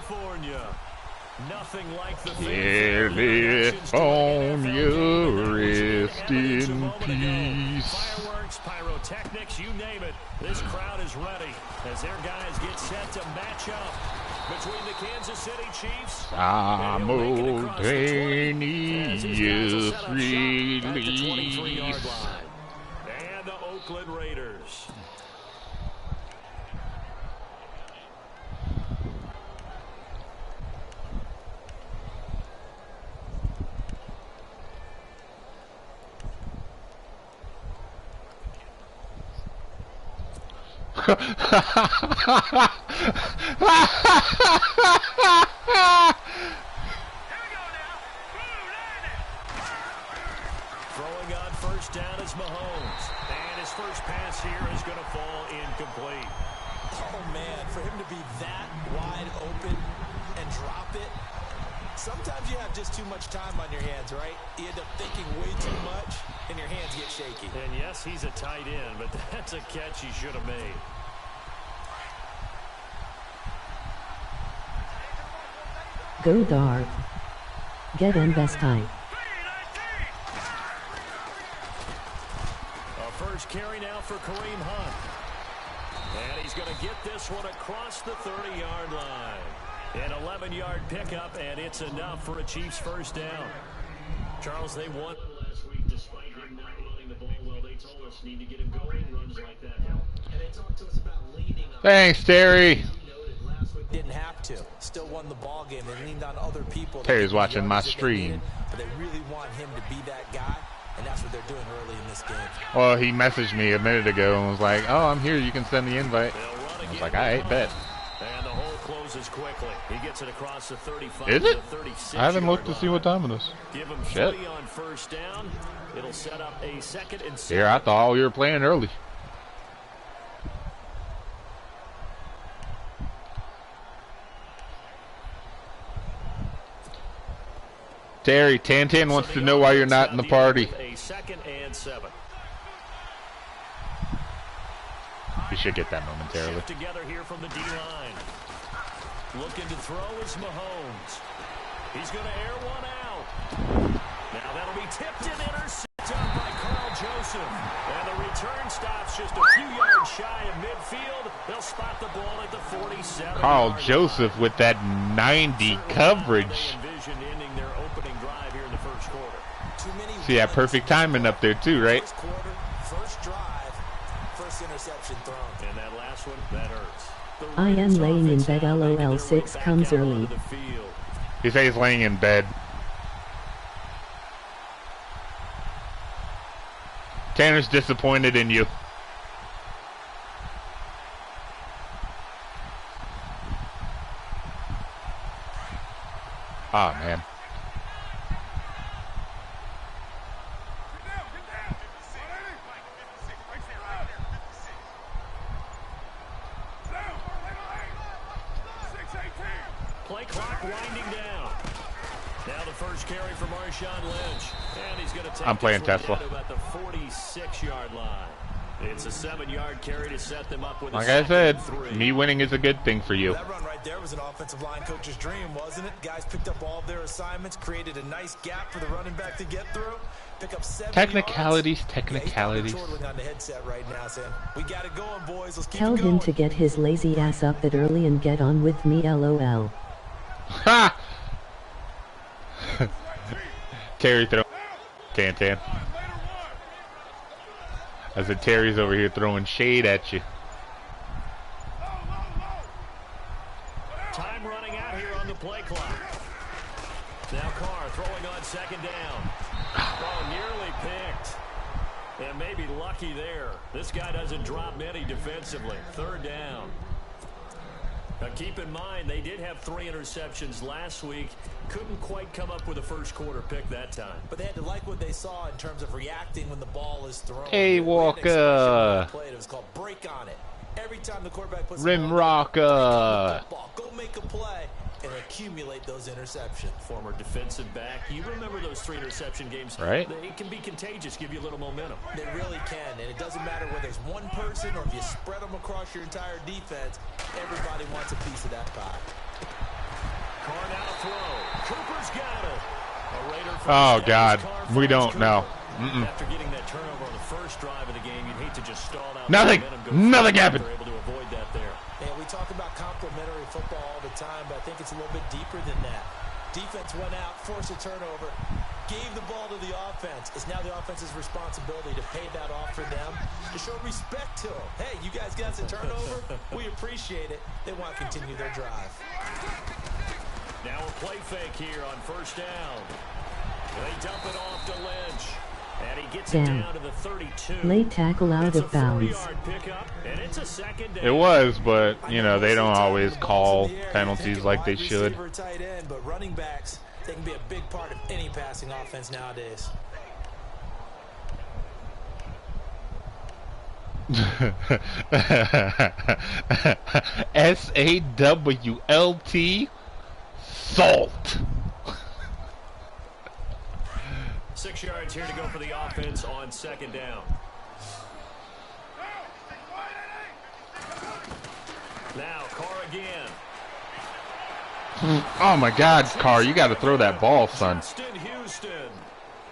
California. Nothing like the California, rest in peace. Fireworks, pyrotechnics, you name it. This crowd is ready as their guys get set to match up between the Kansas City Chiefs simultaneous release. And the Oakland Raiders. Throwing on first down is Mahomes. And his first pass here is going to fall incomplete. Oh, man, for him to be that wide open and drop it. Sometimes you have just too much time on your hands, right? You end up thinking way too much, and your hands get shaky. And yes, he's a tight end, but that's a catch he should have made. Go Dart. Get in best time. A first carry now for Kareem Hunt. And he's going to get this one across the 30-yard line. An 11-yard pickup, and it's enough for a Chiefs first down. Charles, they won last week despite him not running the ball well. They told us need to get him going, runs like that help. And they talked to us about leaning on. Thanks, Terry. Didn't have to. Still won the ball game. They leaned on other people. Terry's watching my stream. But they really want him to be that guy, and that's what they're doing early in this game. Well, he messaged me a minute ago and was like, "Oh, I'm here. You can send the invite." I was like, "I ain't bet." And the hole closes quickly. He gets it across the 35. Is it? 36 I haven't looked to see what time it is. Give him Shit. 3 on first down. It'll set up a 2nd and 7. Here, I thought you were playing early. Terry, Tantan wants to know why you're not in the party. A 2nd and 7. You should get that momentarily. Shift together here from the D-line. Looking to throw is Mahomes. He's going to air one out. Now that'll be tipped and intercepted by Carl Joseph. And the return stops just a few yards shy of midfield. They'll spot the ball at the 47. Carl Joseph with that 90 coverage. See that perfect timing up there too, right? First quarter, first drive, first interception thrown. And that last one, that hurts. I am laying in bed. LOL 6 comes early. He says he's laying in bed. Tanner's disappointed in you. Oh, man. Play clock winding down. Now the first carry for Marshawn Lynch. And he's going to take I'm playing this one Tesla. down to about the 46-yard line. It's a 7-yard carry to set them up with Like a I said, 2nd and 3. me winning is a good thing for you. That run right there was an offensive line coach's dream, wasn't it? Guys picked up all of their assignments, created a nice gap for the running back to get through. Pick up 7 Technicalities, yards. technicalities. Yeah, he's probably chortling on the headset right now saying, we got it going, boys. Let's keep Tell it going. him to get his lazy ass up that early and get on with me. LOL. Ha! Terry throw. Tantan. I said Terry's over here throwing shade at you. Time running out here on the play clock. Now Carr throwing on 2nd down. Oh, nearly picked. And maybe lucky there. This guy doesn't drop many defensively. 3rd down. Now keep in mind, they did have 3 interceptions last week. Couldn't quite come up with a first quarter pick that time. But they had to like what they saw in terms of reacting when the ball is thrown. Hey, Walker. It was called break on it. Every time the quarterback puts Rim the ball rocker. go make a play and accumulate those interceptions. Former defensive back. You remember those 3 interception games. Right. They can be contagious, give you a little momentum. They really can, and it doesn't matter whether it's one person or if you spread them across your entire defense. Everybody wants a piece of that pie. Oh, God. We don't know. After getting that turnover on the first drive of the game, you'd hate to just stall out. Nothing happened. They're able to avoid that there. And we talk about complementary football all the time, but I think it's a little bit deeper than that. Defense went out, forced a turnover, gave the ball to the offense. It's now the offense's responsibility to pay that off for them, to show respect to them. Hey, you guys got the turnover. We appreciate it. They want to continue their drive. Now a play fake here on first down. They dump it off to Lynch. And he gets it down to the 32. Late tackle out of bounds. Pickup, and it's a second down. It was, but, you know, they don't always call penalties like they should. Tight end, but running backs, they can be a big part of any passing offense nowadays. SAWLT, salt. 6 yards here to go for the offense on second down. Now Carr again. Oh my God, Carr, you got to throw that ball, son. Houston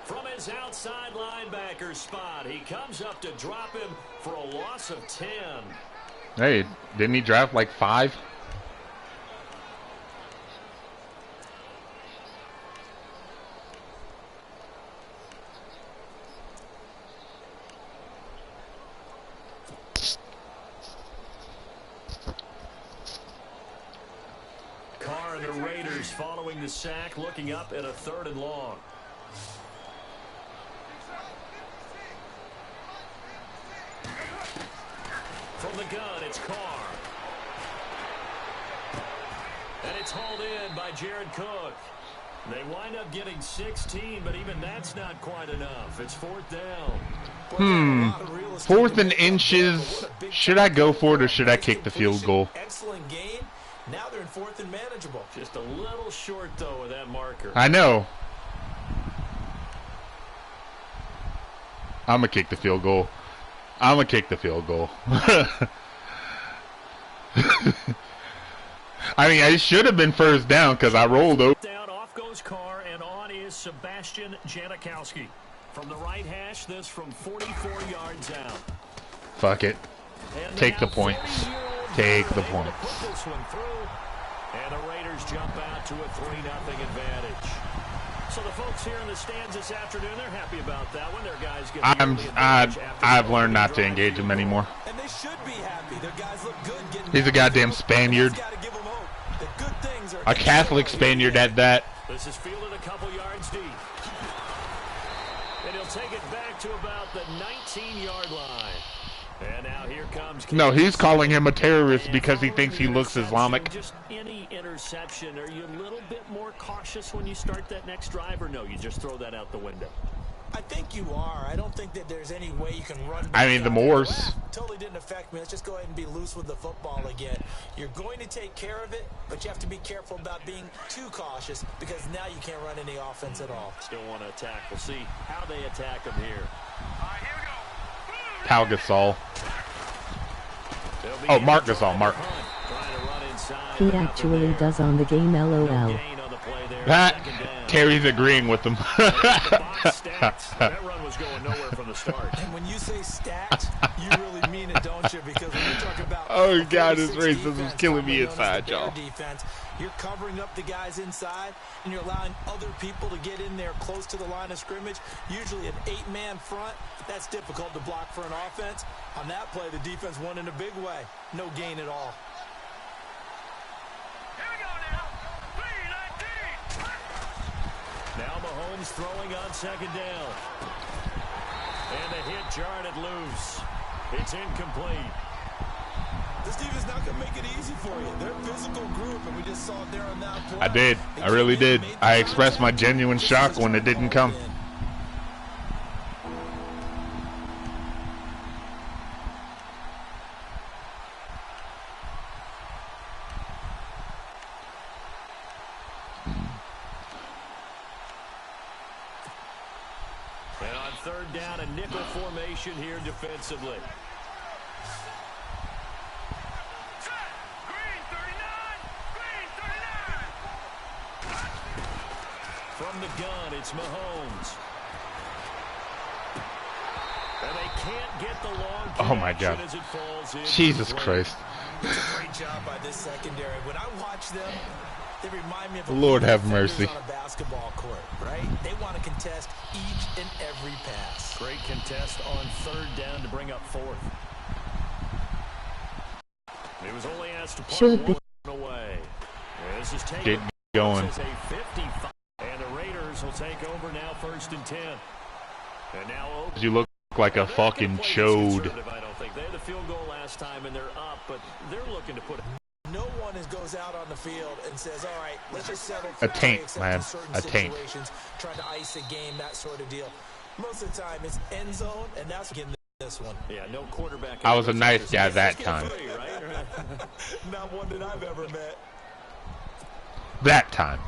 from his outside linebacker spot. He comes up to drop him for a loss of 10. Hey, didn't he draft like 5? Carr and the Raiders following the sack, looking up at a 3rd and long. From the gun, it's Carr. And it's hauled in by Jared Cook. They wind up getting 16, but even that's not quite enough. It's 4th down. 4th and inches. Should I go for it or should I kick the field goal? Excellent game. Now they're in 4th and manageable. Just a little short, though, of that marker. I know. I'm going to kick the field goal. I'm going to kick the field goal. I mean, I should have been first down because I rolled over. Down, off goes Carr, and on is Sebastian Janikowski. From the right hash, this from 44 yards out. Fuck it. Take the points. Take the points. And the Raiders jump out to a 3-0 advantage. So the folks here in the stands this afternoon, they're happy about that one. Their guys get I've learned not to engage him anymore. And they should be happy. Their guys look good getting. He's a goddamn Spaniard. A Catholic Spaniard at that. This is fielded a couple yards deep. And he'll take it back to about the 19-yard line. And now here comes. No, he's calling him a terrorist because he thinks he looks Islamic. Just any interception, are you a little bit more cautious when you start that next drive, or no, you just throw that out the window? I think you are. I don't think that there's any way you can run. I mean, the Moors. Totally didn't affect me. Let's just go ahead and be loose with the football again. You're going to take care of it, but you have to be careful about being too cautious because now you can't run any offense at all. Still want to attack. We'll see how they attack them here. All right, here we go. Pal Gasol. Oh, Mark Gasol. Mark. He actually does on the game, LOL. Terry's agreeing with him. That run was going nowhere from the start. And when you say stats, you really mean it, don't you? Because when you talk about oh God, his racism is killing me inside, y'all. Defense, you're covering up the guys inside, and you're allowing other people to get in there close to the line of scrimmage. Usually an 8-man front. That's difficult to block for an offense. On that play, the defense won in a big way. No gain at all. Now Mahomes throwing on second down. And the hit jarred it loose. It's incomplete. This defense not going to make it easy for you. They're a physical group, and we just saw it there on that play. I did. I really did. I expressed my genuine shock when it didn't come. And on third down, a nickel formation here defensively. From the gun, it's Mahomes. And they can't get the long Oh my God. as it falls in. Jesus Christ. It's a great job by this secondary. When I watch them, they remind me of Lord have mercy. on a basketball court, right? They want to contest each and every pass. Great contest on third down to bring up fourth. He was only asked to Should punt one away. This is taken. Get going. This is a 55. And the Raiders will take over now, 1st and 10. And now open. You look like a fucking chode. I don't think they had the field goal last time and they're up, but they're looking to put. No one goes out on the field and says, all right, let's just settle A taint, man. A taint. Trying to ice a game, that sort of deal. Most of the time, it's end zone, and that's getting this one. Yeah, no quarterback. I was a nice guy that time. Not one that I've ever met. That time.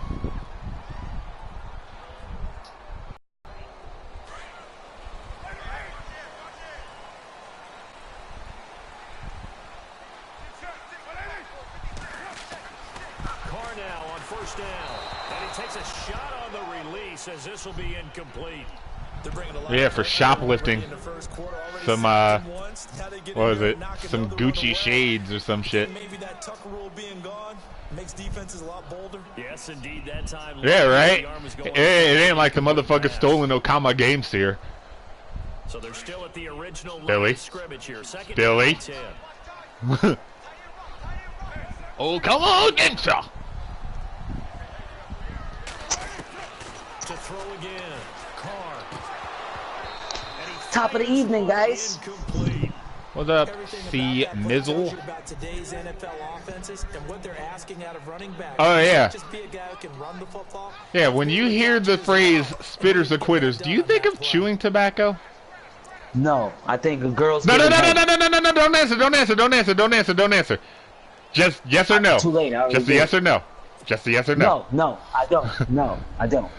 And he takes a shot on the release as this will be incomplete. Yeah, for shoplifting. Some, what was it? Some Gucci shades or some shit. Maybe that Tucker rule being gone makes defenses a lot bolder. Yes, indeed, that time. Yeah, right? It ain't like the motherfucker stolen Okama games here. So they're still at the original Billy. scrimmage here. Second Billy. 10. Oh, come on, get ya! To throw again. Carr. Top of the evening, guys. Incomplete. What's up, C. Mizzle? About today's NFL offenses and what they're asking out of running backs. Oh, yeah. Just be a guy who can run the football. Yeah, when you hear the phrase spitters or quitters, do you think of chewing tobacco? No, I think a girl's No, getting head. no, don't answer. Just yes or no. Too late, I already Just a did. yes or no. Just a yes or no. No, I don't. No, I don't.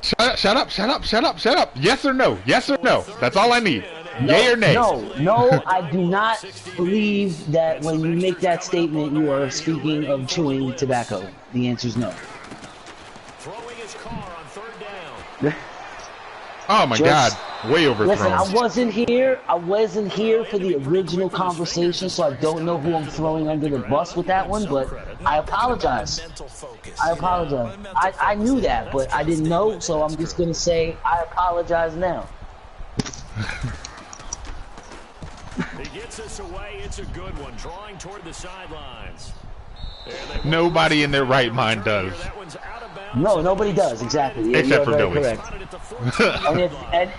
Shut up. Yes or no. Yes or no. That's all I need. Yay or nay. No, I do not believe that when you make that statement you are speaking of chewing tobacco. The answer is no. Throwing his car on third down. Oh my God. Way overthrown. Listen, I wasn't here for the original conversation, so I don't know who I'm throwing under the bus with that one, but I apologize. I knew that, but I didn't know, so I'm just going to say I apologize now. He gets this away. It's a good one. Drawing toward the sidelines. Nobody in their right mind does. No, nobody does, exactly. Yeah, except for very Billy. correct.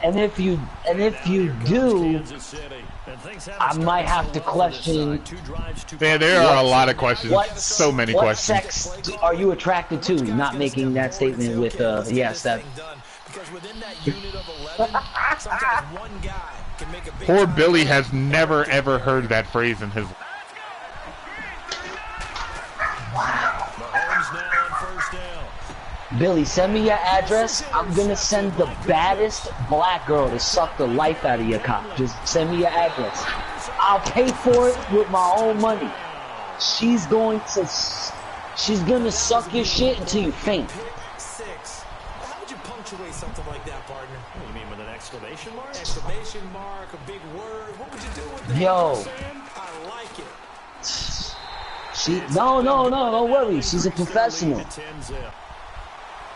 and if you do, I might have to question. Yeah, there are a lot of questions. So many what questions. sex are you attracted to? Not making that statement with yes, that. Because within that unit of 11, sometimes one guy can make a big Poor time Billy play. has never ever heard that phrase in his life. Mahomes now on first down. Billy, send me your address. I'm gonna send the baddest black girl to suck the life out of your cock. Just send me your address. I'll pay for it with my own money. She's gonna suck your shit until you faint. Six. How would you punctuate something like that, partner? What do you mean with an exclamation mark? Exclamation mark, a big word. What would you do with that? Yo. I like it. No, don't worry. She's a professional.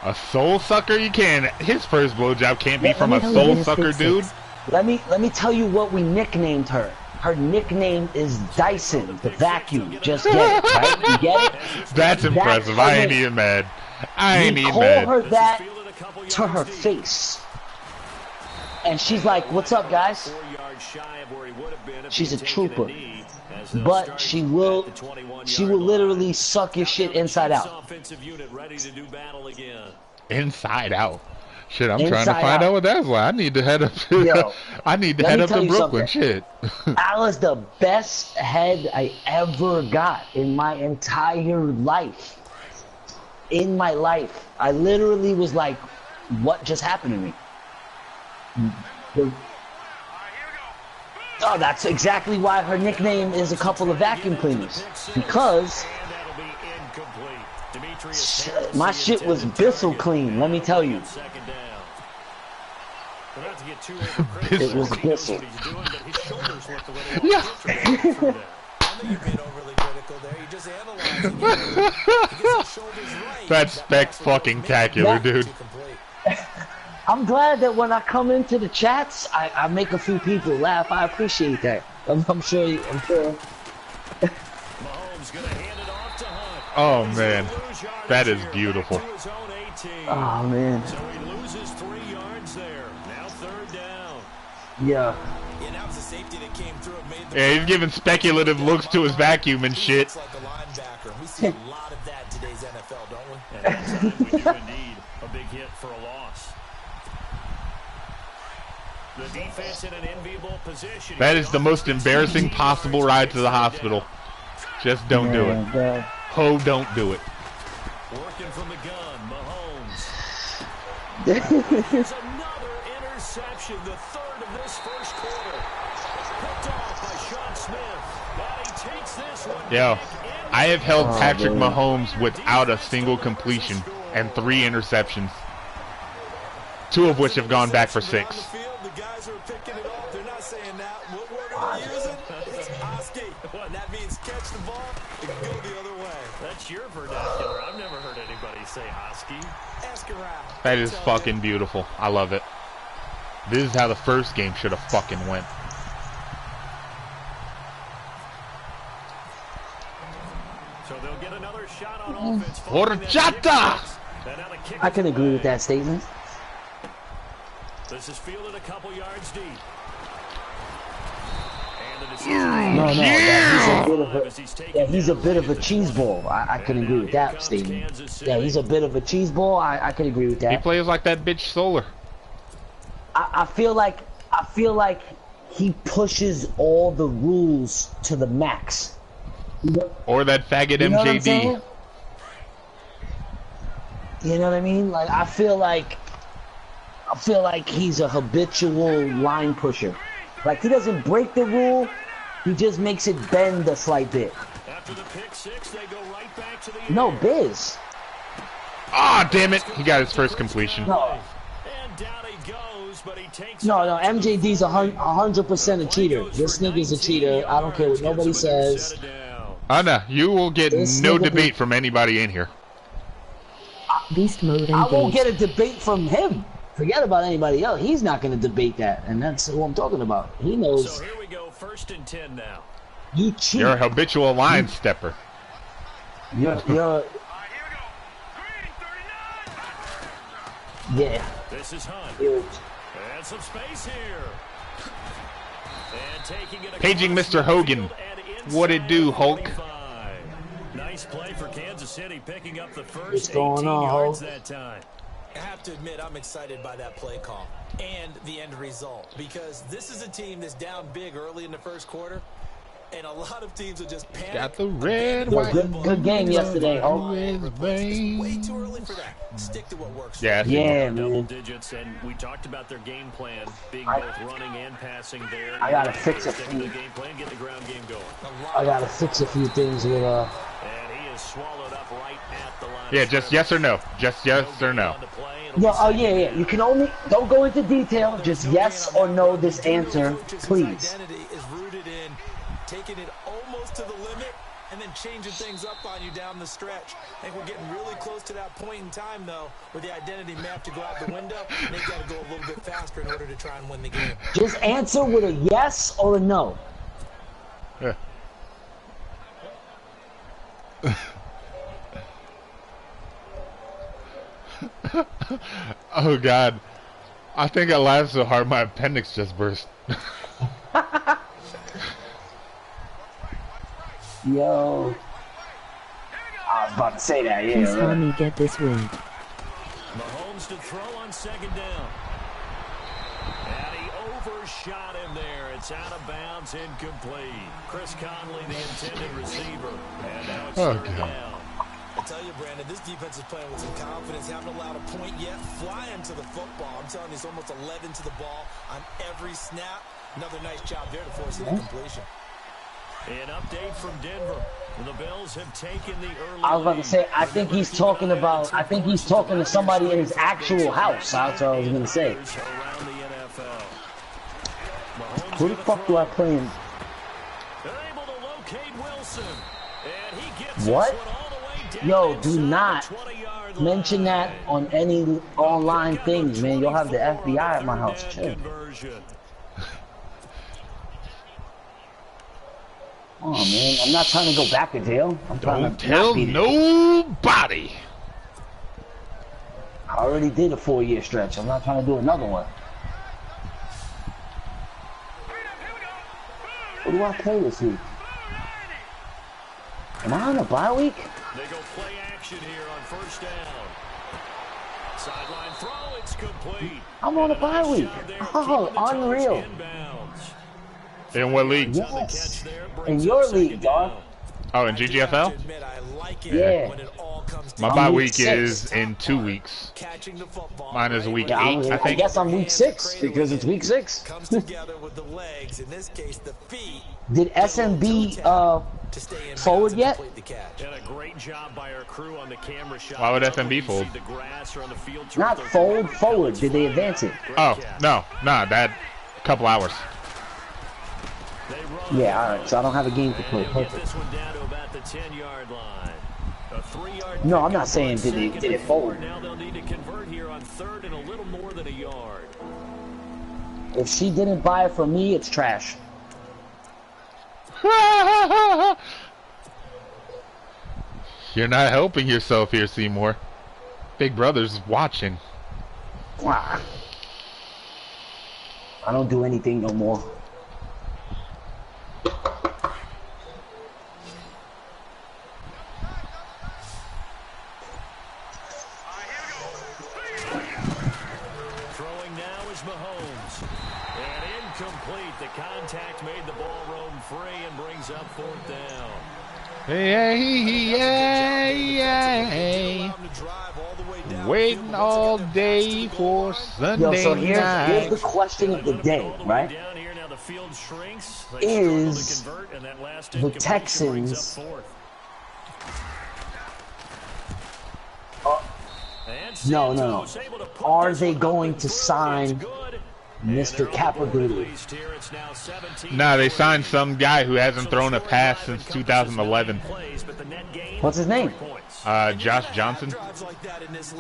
A soul sucker? You can't. His first blowjob can't be from a soul sucker dude. Let me tell you what we nicknamed her. Her nickname is Dyson, the vacuum. Just get it, right? You get it? That's impressive. I ain't even mad. I ain't We even call mad. her that to her face. And she's like, what's up, guys? She's a trooper. But she will literally suck your shit inside out. Inside out. Shit, I'm Inside trying to find out. out what that's like. I need to head up to Yo, I need to let head me up tell to you Brooklyn. something. Shit. That was the best head I ever got in my entire life. In my life. I literally was like, what just happened to me? Oh, that's exactly why her nickname is a couple of vacuum cleaners. Because my shit was Bissell clean, let me tell you. It was Bissell. Yeah. That's spec-fucking-tacular, dude. I'm glad that when I come into the chats, I make a few people laugh. I appreciate that. I'm sure. Oh, man. That is beautiful. Oh, man. So he loses 3 yards there. Now 3rd down. Yeah. Yeah, he's giving speculative looks to his vacuum and shit. We see a lot of that in today's NFL, don't we? And that time we do indeed a big hit for a loss. The defense in an enviable position. That is the most embarrassing possible ride to the hospital. Just don't do it. Ho, don't do it. Working from the gun, Mahomes. Here's another interception, the 3rd of this first quarter. Picked off by Sean Smith. And he takes this one. Yo, I have held Patrick Mahomes without a single completion and 3 interceptions. 2 of which have gone back for 6. The guys who are picking it off, they're not saying that. What word are they using? It's Oski. And that means catch the ball and go the other way. That's your vernacular. I've never heard anybody say Oski. Ask around. That is fucking beautiful. I love it. This is how the first game should have fucking went. So they'll get another shot on offense. Horchata! I can agree with that statement. This is fielded a couple yards deep. No, he's a bit of a cheese ball. I can agree with that statement. Yeah, he's a bit of a cheese ball. I can agree with that. He plays like that bitch Solar. I feel like he pushes all the rules to the max. Or that faggot You know what I'm MJD. saying? You know what I mean? Like I feel like he's a habitual line pusher. Like he doesn't break the rule, he just makes it bend a slight bit. After the pick 6, they go right back to the No, Biz. Ah, damn it! He got his first completion. No. And down he goes, but he takes No, MJD's 100% a cheater. This nigga's a cheater. I don't care what nobody says. Anna, you will get This no nigga debate from anybody in here. Beast mode engaged. I won't get a debate from him. Forget about anybody else. He's not going to debate that, and that's who I'm talking about. He knows. So here we go, 1st and 10 now. You cheat. You're a habitual line stepper. You're yeah. This is Hunt. Huge. And some space here. And taking it Paging Mr. Hogan. What it do, Hulk? 25. Nice play for Kansas City, picking up the first What's going 18 on, yards Hulk? that time. I have to admit, I'm excited by that play call and the end result because this is a team that's down big early in the first quarter, and a lot of teams will just panic. Got the red, Yo, white, good game yesterday, Hulk. It's way too early for that. Stick to what works. Yeah, Yeah, Double man. digits, and we talked about their game plan being both running and passing there. I gotta fix a Stick to few. the game plan, get the ground game going. I gotta fix a few things with And he is swallowed up right at the line. Yeah, just yes or no. Just yes or no. No, oh yeah. You can only don't go into detail. Just yes or no. This answer, please. Identity is rooted in taking it almost to the limit and then changing things up on you down the stretch. I think we're getting really close to that point in time, though, where the identity may have to go out the window, and they've got to go a little bit faster in order to try and win the game. Just answer with a yes or a no. Yeah. Oh God, I think I laughed so hard my appendix just burst. Yo. I was about to say that, yeah. Please help me get this win. Mahomes to throw on 2nd down. And he overshot him there. It's out of bounds, incomplete. Chris Conley, the intended receiver. And now it's 3rd down. I tell you, Brandon, this defense is playing with some confidence. Haven't allowed a point yet. Flying to the football. I'm telling you, it's almost 11 to the ball on every snap. Another nice job there to force the completion. An update from Denver. The Bills have taken the early I was about to say, I think he's talking to somebody in his actual house. That's what I was going to say. Who the fuck do I play in? What? Yo, do not mention that on any online things, man. You'll have the FBI at my house. Chill. Oh man, I'm not trying to go back to jail. I'm trying Don't to tell nobody. I already did a 4-year stretch. I'm not trying to do another one. What do I play this week? Am I on a bye week? They go play action here on first down. Sideline throw, it's complete. I'm on a bye week. Oh, unreal. In what league? Yes. In your league, dog. Oh, in GGFL? Yeah. My bye week is in 2 weeks. Mine is week 8, I think. I guess I'm week 6 because it's week 6. Did SMB forward yet? Why would SMB fold? Not fold, forward. Did they advance it? Oh, no, that couple hours. Yeah, alright, so I don't have a game to play. Perfect. No, I'm not saying did it fold. Now they'll need to convert here on third and a little more than a yard. If she didn't buy it from me, it's trash. You're not helping yourself here, Seymour. Big Brother's watching. Wow. I don't do anything no more. Contact made the ball roam free and brings up fourth down. Hey. Waiting all day for Sunday Yo, so here's night. the question of the day, right? Is the Texans no. Are they going to sign Mr. Capadoodle? Nah, they signed some guy who hasn't thrown a pass since 2011. What's his name? Josh Johnson.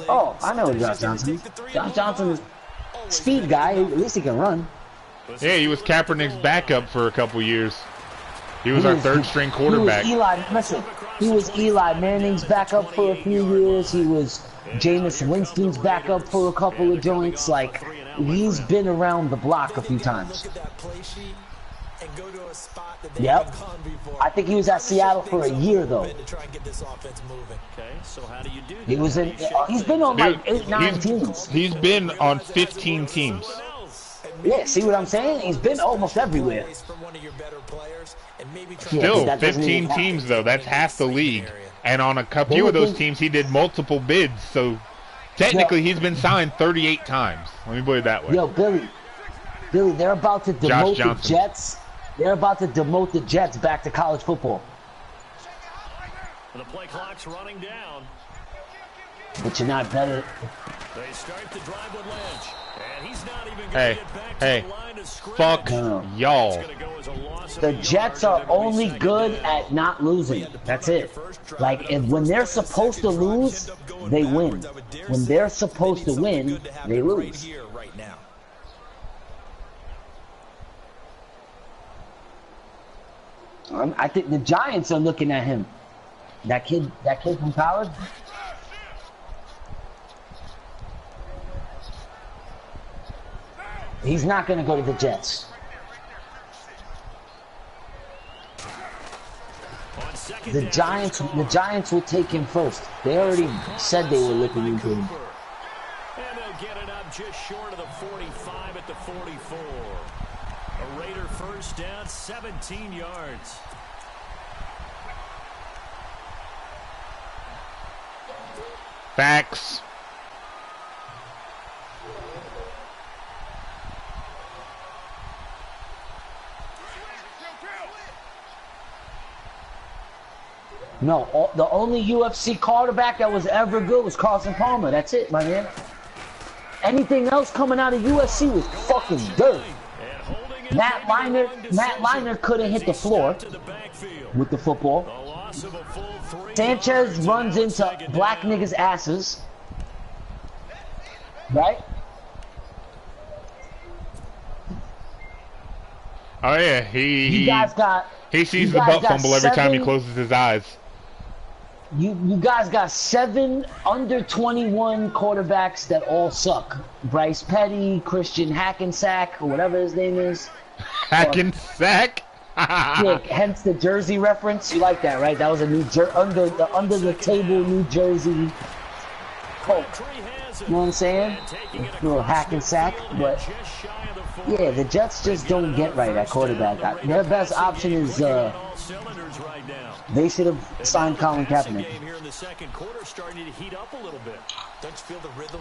Oh, I know Josh Johnson. Josh Johnson is a speed guy. At least he can run. Yeah, he was Kaepernick's backup for a couple years. He was our third-string quarterback. He was Eli Manning's backup for a few years. He was Jameis Winston's backup for a couple of joints. Like, he's been around the block a few times. Yep. I think he was at Seattle for a year though. He was in. He's been on like 8-9 teams. He's been on 15 teams. Yeah, see what I'm saying? He's been almost everywhere. Still, 15 teams though. That's half the league. And on a few of those teams, he did multiple bids. So technically, he's been signed 38 times. Let me put it that way. Yo, Billy, they're about to demote the Jets. They're about to demote the Jets back to college football. The play clock's running down. But you're not better. They start the drive with Lynch, and he's not even going Hey, to get back hey, to the line of scrimmage. fuck y'all. The Jets are only good at not losing. That's it. Like, when they're supposed to lose, they win. When they're supposed to win, they lose. I think the Giants are looking at him. That kid from college. He's not going to go to the Jets. The Giants will take him first. They already said they were looking into him. And they'll get it up just short of the 45 at the 44. A Raider first down, 17 yards. Facts. No, the only UFC quarterback that was ever good was Carson Palmer. That's it, my man. Anything else coming out of USC was fucking dirt. Matt Liner couldn't hit the floor with the football. Sanchez runs into black niggas' asses. Right? Oh yeah, he sees the butt fumble every time he closes his eyes. You guys got 7 under 21 quarterbacks that all suck. Bryce Petty, Christian Hackensack, or whatever his name is. Hackensack? Yeah, hence the Jersey reference. You like that, right? That was a under the table New Jersey Coke. You know what I'm saying? A little Hackensack, but yeah, the Jets just don't get right at quarterback. Their best option is they should have signed Colin Kaepernick.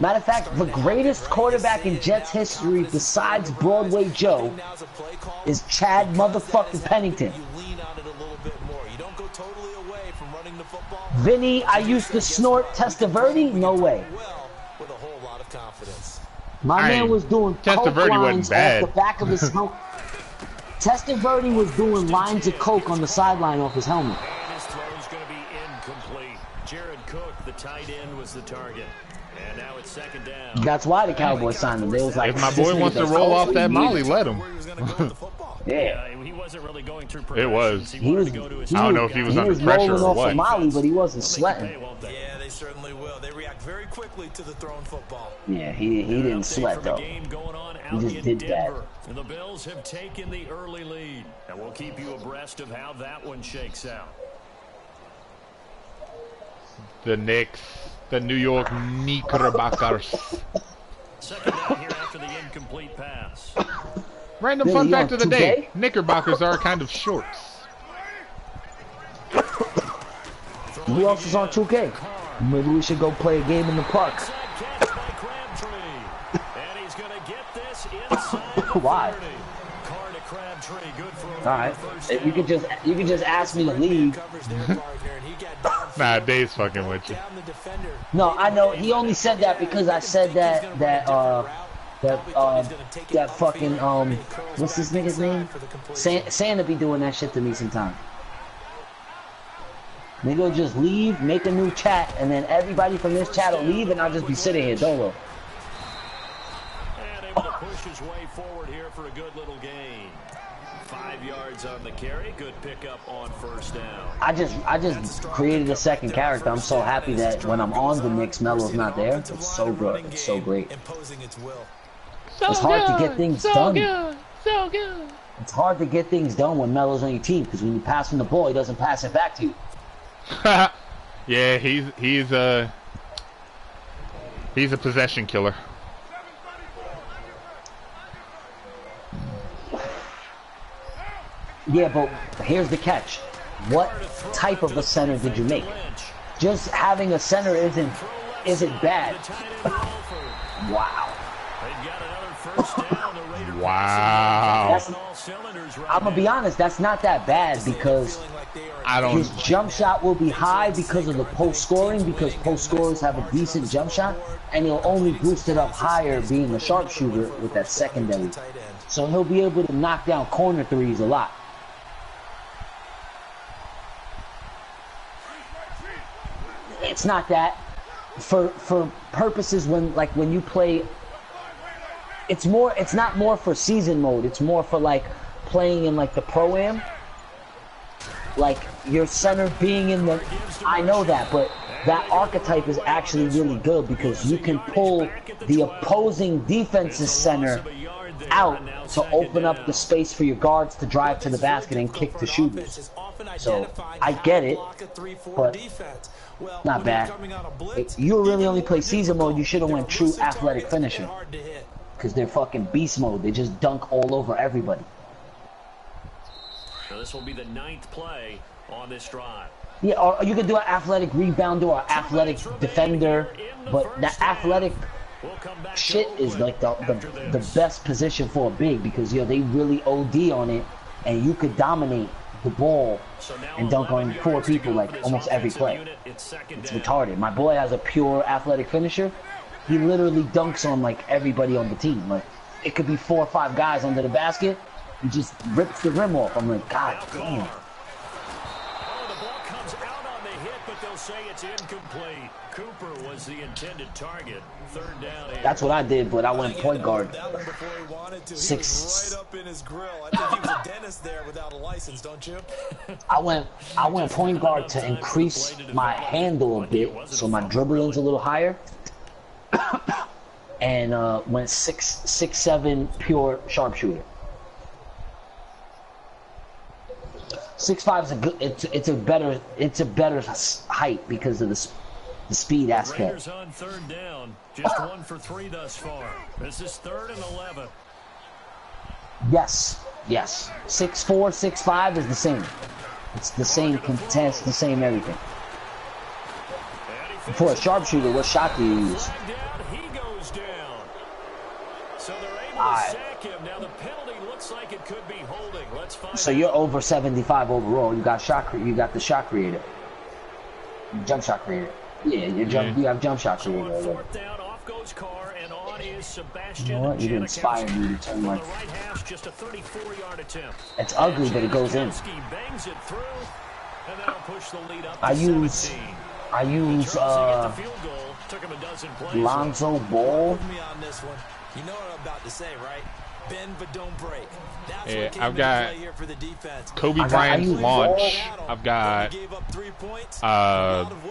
Matter of fact, the greatest quarterback in Jets history besides Broadway Joe is Chad motherfucking Pennington. Vinny, I used to snort Testaverde? No way. My man was doing coke lines off the back of his helmet. Testaverde was doing lines of coke on the sideline off his helmet. His throw is going to be incomplete. Jared Cook, the tight end, was the target. And now it's second down. That's why the Cowboys signed him. They was like, if my boy wants to roll off that molly, let him. Yeah. He wasn't really going through it was. He wanted to go to his I don't know if he was under pressure or what. Molly, but he wasn't sweating. Yeah, they certainly will. They react very quickly to the thrown football. Yeah, he didn't sweat though. He just did that. And the Bills have taken the early lead. And we'll keep you abreast of how that one shakes out. The Knicks, the New York Knickerbockers. Second down here after the incomplete pass. Random fun fact of the day: Knickerbockers are kind of shorts. Who else is on 2K? Maybe we should go play a game in the park. Why? Alright. If you could just ask me to leave. Nah, Dave's fucking with you. No, I know. He only said that because I said that fucking what's this nigga's name? Santa be doing that shit to me sometimes. Nigga will just leave, make a new chat, and then everybody from this chat will leave, and I'll just be sitting here dolo. And able to push his way forward here for a good little gain. 5 yards on the carry, good pickup on first down. I just created a second character. I'm so happy that when I'm on the Knicks, Melo's not there. It's so good. It's so great. It's hard to get things done. So good. It's hard to get things done when Melo's on your team because when you pass him the ball, he doesn't pass it back to you. Yeah, he's a possession killer. Yeah, but here's the catch. What type of a center did you make? Just having a center isn't bad. Wow. Wow. I'm gonna be honest, that's not that bad because his jump shot will be high because of the post scoring, because post scorers have a decent jump shot, and he'll only boost it up higher being a sharpshooter with that secondary. So he'll be able to knock down corner threes a lot. It's not that. For purposes when you play, it's not more for season mode, it's more for like playing in like the Pro-Am. Like your center being in the, I know that, but that archetype is actually really good because you can pull the opposing defense's center out to open up the space for your guards to drive to the basket and kick to shooters. So I get it, but not bad. If you really only play season mode, you should have went true athletic finisher. Because they're fucking beast mode. They just dunk all over everybody. So this will be the 9th play on this drive. Yeah, or you could do an athletic rebounder or athletic defender, but the athletic shit is like the best position for a big because they really OD on it, and you could dominate the ball and dunk on 4 people like almost every play. It's retarded. My boy has a pure athletic finisher. He literally dunks on like everybody on the team. Like it could be 4 or 5 guys under the basket. He just rips the rim off. I'm like, God damn. Say it's incomplete. Cooper was the intended target. Third down. That's what I did, but I went point guard. That one before he wanted to. Six. He was right up in his grill. I think he was a dentist there without a license, don't you? I went point guard to increase my handle a bit, so my dribbling's a little higher. And went 6'7" pure sharpshooter. 6'5" is a good. It's a better height because of the speed aspect. Raiders on third down, just 1 for 3 thus far. This is 3rd and 11. Yes. 6'4", 6'5" is the same. It's the same contest, the same everything. For a sharpshooter, what shot do you use? He goes down. So they're able to sack him. Now the penalty looks like it could be holding. Let's find So you're over 75 overall. You got the shot creator. Jump shot creator. Yeah, you have jump shot creator already. Fourth down, off goes Carr, and on is Sebastian. You know what? You inspired me to turn my. The right hash, just a 34-yard attempt. It's ugly, but it goes in. Bangs it through, and that'll push the lead up to I use 17. Lonzo Ball. You know what I'm about to say, right? Bend but don't break. That's Yeah, what came I've into got play here for the defense. Kobe Bryant's launch. I've got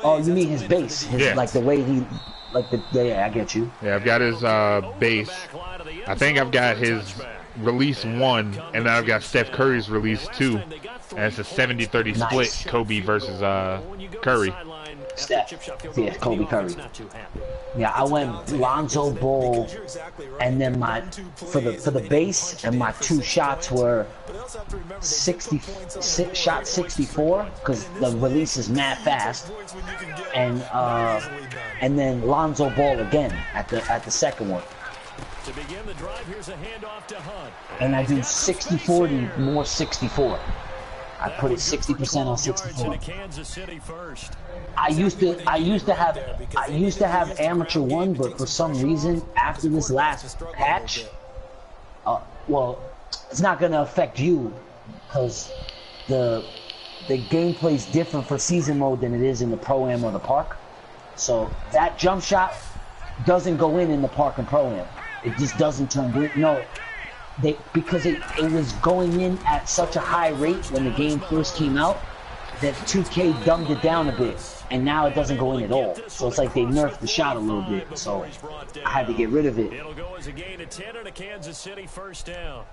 oh, you mean his base? Yeah. Like the way he, yeah, I get you. Yeah, I've got his base. I think I've got his release 1, and then I've got Steph Curry's release 2. And it's a 70-30 split, Kobe versus Curry. Steph. Yeah, Kobe Curry. Yeah, I went Lonzo Ball, and then for the base, and my 2 shots were 64 because the release is mad fast, and then Lonzo Ball again at the second one. To begin the drive, here's a handoff to Hunt. And I do 60-40 more 64. I put it 60% on 64. I used to have amateur 1, but for some reason after this last patch, well, it's not gonna affect you because the gameplay is different for season mode than it is in the Pro-Am or the Park. So that jump shot doesn't go in the Park and Pro-Am. It just doesn't turn green. No. Because it was going in at such a high rate when the game first came out that 2K dumbed it down a bit, and now it doesn't go in at all. So it's like they nerfed the shot a little bit, so I had to get rid of it. It'll go as a gain of 10 and a Kansas City first down.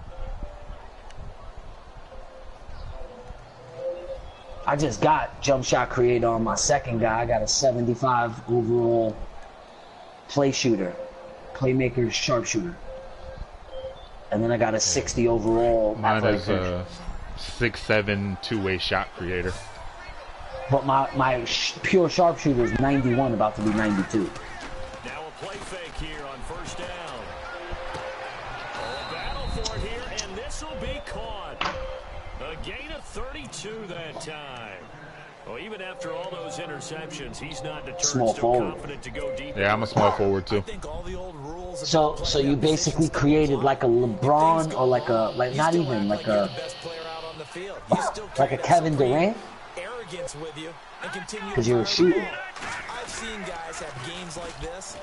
I just got jump shot creator on my second guy. I got a 75 overall playmaker sharpshooter. And then I got a 60 overall. Mine is a 6'7" two-way shot creator. But my pure sharpshooter is 91, about to be 92. Now a play fake here on first down. A battle for it here, and this will be caught. A gain of 32 that time. Well, even after all those interceptions, he's not deterred. Small forward. Confident to go deep. Yeah, I'm a small forward too. So you basically created like a LeBron or like not even like a Kevin Durant, because you're a shooter. I've seen guys have games like this.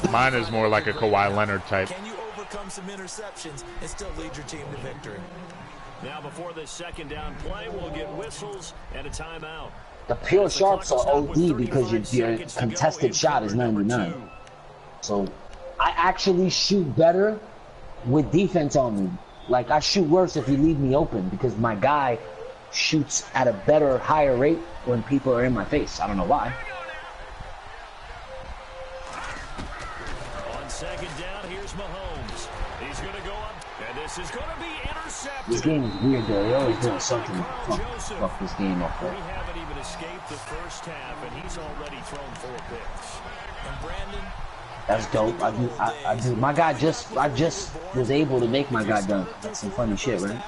Mine is more like a Kawhi Leonard type. Can you overcome some interceptions and still lead your team to victory? Now before this second down play, we'll get whistles and a timeout. The pure sharps are OD because your contested shot is 99. So I actually shoot better with defense on me. Like I shoot worse if you leave me open because my guy shoots at a better, higher rate when people are in my face. I don't know why. On second down, here's Mahomes. He's going to go up, and this is going to be intercepted. This game is weird though. They're always doing something to fuck this game up there. We haven't even escaped the first half, and he's already thrown 4 picks. And Brandon, that's dope. I do. My guy I just was able to make my guy dunk. That's some funny shit, right?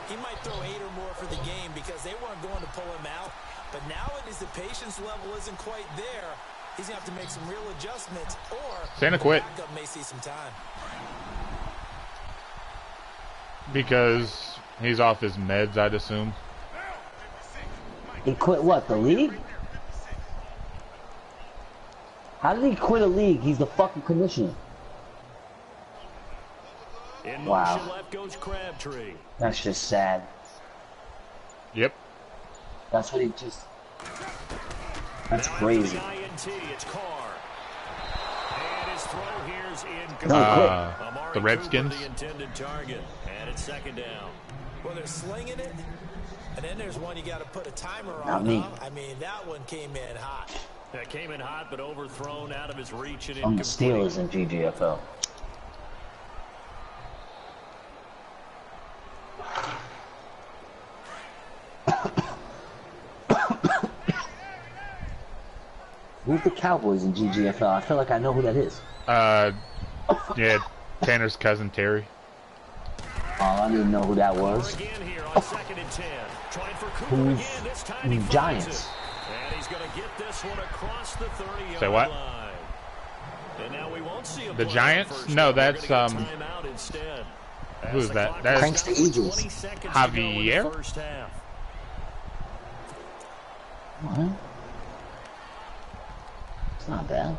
he might throw 8 or more for the game because they weren't going to pull him out. But nowadays, the patience level isn't quite there. He's going to have to make some real adjustments, or Santa quit. the backup may see some time. Because he's off his meds, I'd assume. He quit what, the league? How did he quit a league? He's the fucking commissioner. Wow. Left goes Crabtree. That's just sad. Yep. That's what he just... That's crazy. The Redskins. And it's second down. Well, they're slinging it, and then there's one you got to put a timer on. Not me. I mean, that one came in hot. That came in hot, but overthrown out of his reach and On the Steelers in GGFL. Who's the Cowboys in GGFL? I feel like I know who that is. Yeah, Tanner's cousin Terry. Oh, I didn't know who that was. Who's Giants? And he's going to get this one across the 30-yard Say what? line. And now we won't see The Giants? No, that's who's that? That's Thanks to Eagles. Javier. What? It's not bad.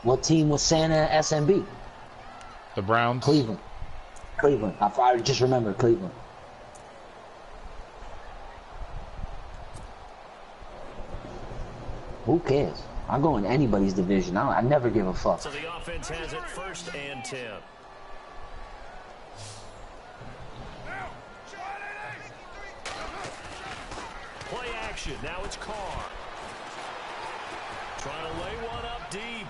What team was Santa at SMB? The Browns. Cleveland. Cleveland. I just remember Cleveland. Who cares? I'll go in anybody's division. I never give a fuck. So the offense has it 1st and 10. Play action. Now it's Carr. Trying to lay one up deep.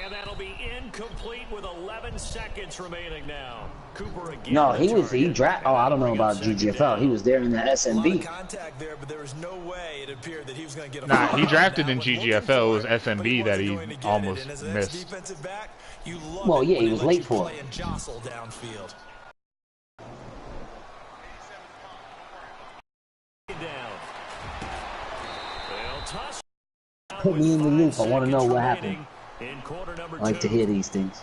And that'll be incomplete with 11 seconds remaining now. Cooper again. No, he drafted. Oh, I don't know about GGFL. He was there in the SMB. Contact there, but there was no way it appeared that he was going to get a Nah, he drafted in GGFL. It was SMB that he almost missed. Well, yeah, he was late for it. Put me in the loop. I want to know what happened. I like to hear these things.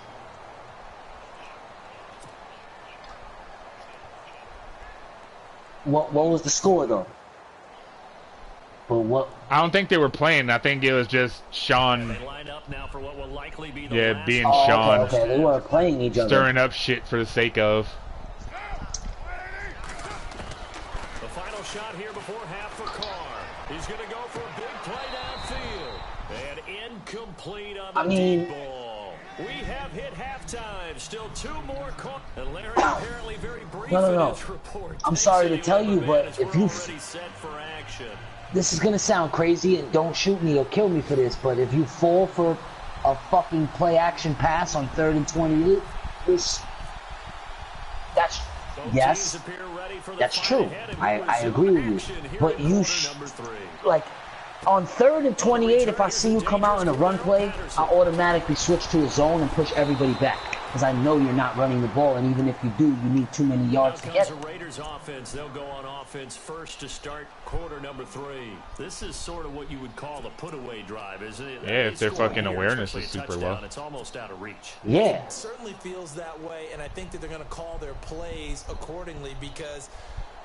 What was the score though? But what? I don't think they were playing. I think it was just Sean. Yeah, being Sean. Okay, they weren't playing each other. Stirring up shit for the sake of. The final shot here before half for Carr. He's going to go for a big play downfield. And incomplete on the deep ball. We have hit halftime. Still 2 more calls. And Larry apparently very brief in his report. I'm sorry to tell you, but if you... This is going to sound crazy, and don't shoot me or kill me for this, but if you fall for a fucking play-action pass on 3rd and 28, that's... Yes, that's true. I agree with you. But you... like... On 3rd and 28, if I see you come out in a run play, I automatically switch to a zone and push everybody back. Because I know you're not running the ball, and even if you do, you need too many yards to get it. Raiders offense, they'll go on offense first to start quarter number 3. This is sort of what you would call the put-away drive, isn't it? Yeah, if their fucking awareness is super low. It's almost out of reach. Yeah. It certainly feels that way, and I think that they're going to call their plays accordingly because...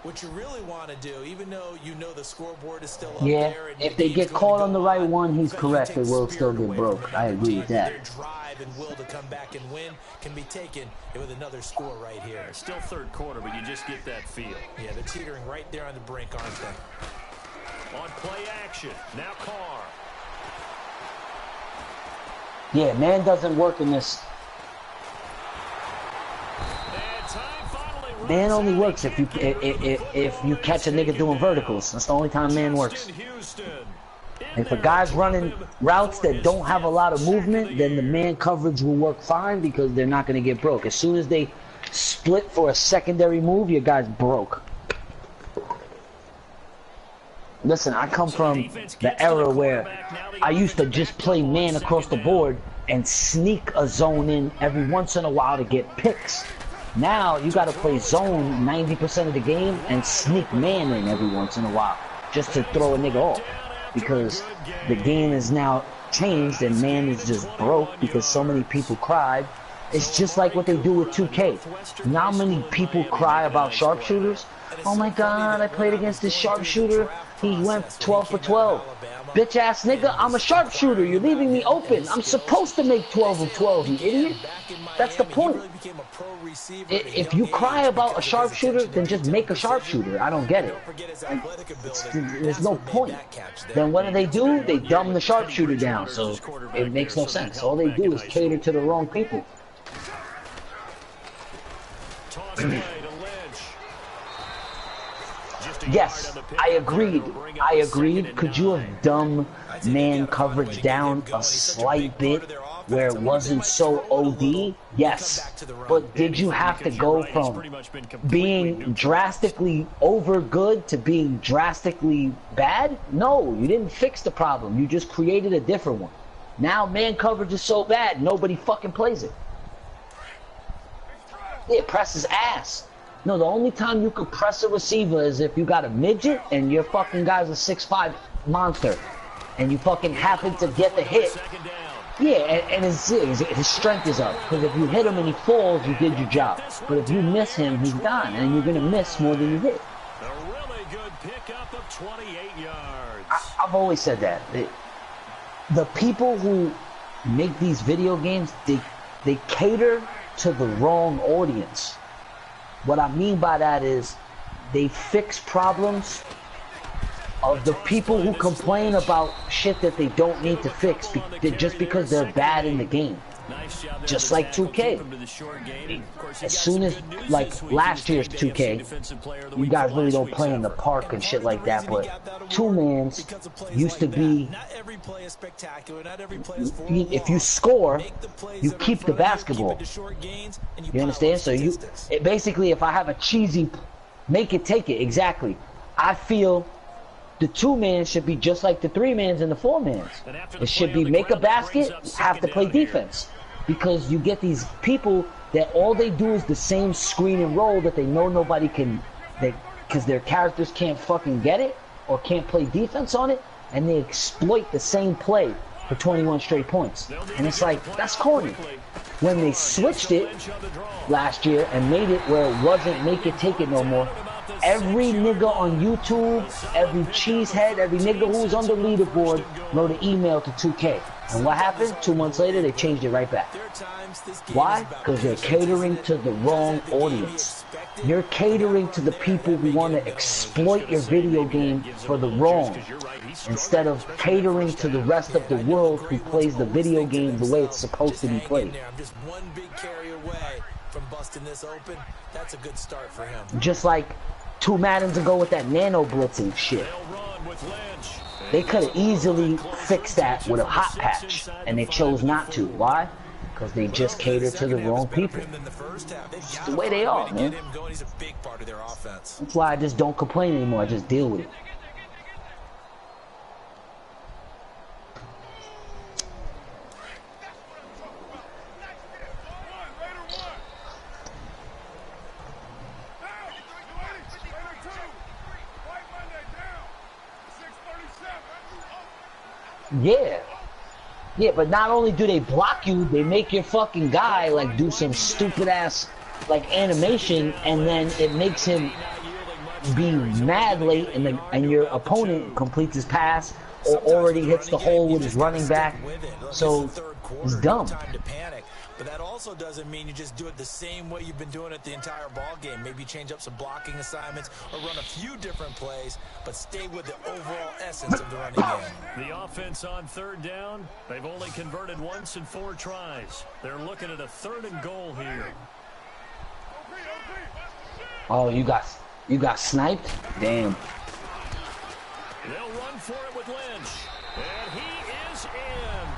what you really want to do, even though you know the scoreboard is still up there. And if they get caught on the right one, he's correct. They will still get broke. I agree with that. Their drive and will to come back and win can be taken with another score right here. Still 3rd quarter, but you just get that feel. Yeah, they're teetering right there on the brink, aren't they? On play action, now Carr. Yeah, man doesn't work in this. Man only works if you catch a nigga doing verticals. That's the only time man works. If a guy's running routes that don't have a lot of movement, then the man coverage will work fine because they're not going to get broke. As soon as they split for a secondary move, your guy's broke. Listen, I come from the era where I used to just play man across the board and sneak a zone in every once in a while to get picks. Now you got to play zone 90% of the game and sneak man in every once in a while just to throw a nigga off, because the game is now changed and man is just broke because so many people cried. It's just like what they do with 2K. Now many people cry about sharpshooters. Oh my god, I played against this sharpshooter. He went 12 for 12. Bitch ass nigga, I'm a sharpshooter. You're leaving me open. I'm supposed to make 12 of 12, you idiot. That's the point. If you cry about a sharpshooter, then just make a sharpshooter. I don't get it. There's no point. Then what do? They dumb the sharpshooter down, so it makes no sense. All they do is cater to the wrong people. Yes, I agreed. Could you have dumbed man coverage down a slight bit where it wasn't so OD? Yes. But did you have to go from being drastically over good to being drastically bad? No, you didn't fix the problem. You just created a different one. Now man coverage is so bad, nobody fucking plays it. It presses ass. No, the only time you could press a receiver is if you got a midget and your fucking guy's a 6'5" monster, and you fucking happen to get the hit. Yeah, and his strength is up, because if you hit him and he falls, you did your job. But if you miss him, he's gone, and you're gonna miss more than you hit. A really good pickup of 28 yards. I've always said that. The people who make these video games, they cater to the wrong audience. What I mean by that is they fix problems of the people who complain about shit that they don't need to fix just because they're bad in the game. Just like 2K. As soon as, like last year's 2K, you guys really don't play in the park and shit like that, but two-mans used to be, if you score, you keep the basketball. You understand? So basically, if I have a cheesy, make it, take it, exactly. I feel the two-man should be just like the three-mans and the four-mans. It should be make a basket, have to play defense. Because you get these people that all they do is the same screen and roll that they know nobody can, because their characters can't fucking get it or can't play defense on it, and they exploit the same play for 21 straight points. And it's like, that's corny. When they switched it last year and made it where it wasn't make it, take it no more, every nigga on YouTube, every cheesehead, every nigga who's on the leaderboard wrote an email to 2K. And what happened? 2 months later, they changed it right back. Why? Because they're catering to the wrong audience. You're catering to the people who want to exploit your video game for the wrong, instead of catering to the rest of the world who plays the video game the way it's supposed to be played. Just one big carry away from busting this open. That's a good start for him. Just like 2 Maddens ago with that nano blitzing shit. They could have easily fixed that with a hot patch, and they chose not to. Why? Because they just cater to the wrong people. It's the way they are, man. That's why I just don't complain anymore. I just deal with it. Yeah, but not only do they block you, they make your fucking guy like do some stupid ass like animation, and then it makes him be mad late, and your opponent completes his pass or already hits the hole with his running back. So it's dumb. But that also doesn't mean you just do it the same way you've been doing it the entire ball game. Maybe change up some blocking assignments or run a few different plays, but stay with the overall essence of the running game. The offense on 3rd down, they've only converted once in 4 tries. They're looking at a 3rd and goal here. Oh, you got sniped? Damn. They'll run for it with Lynch. And he is in.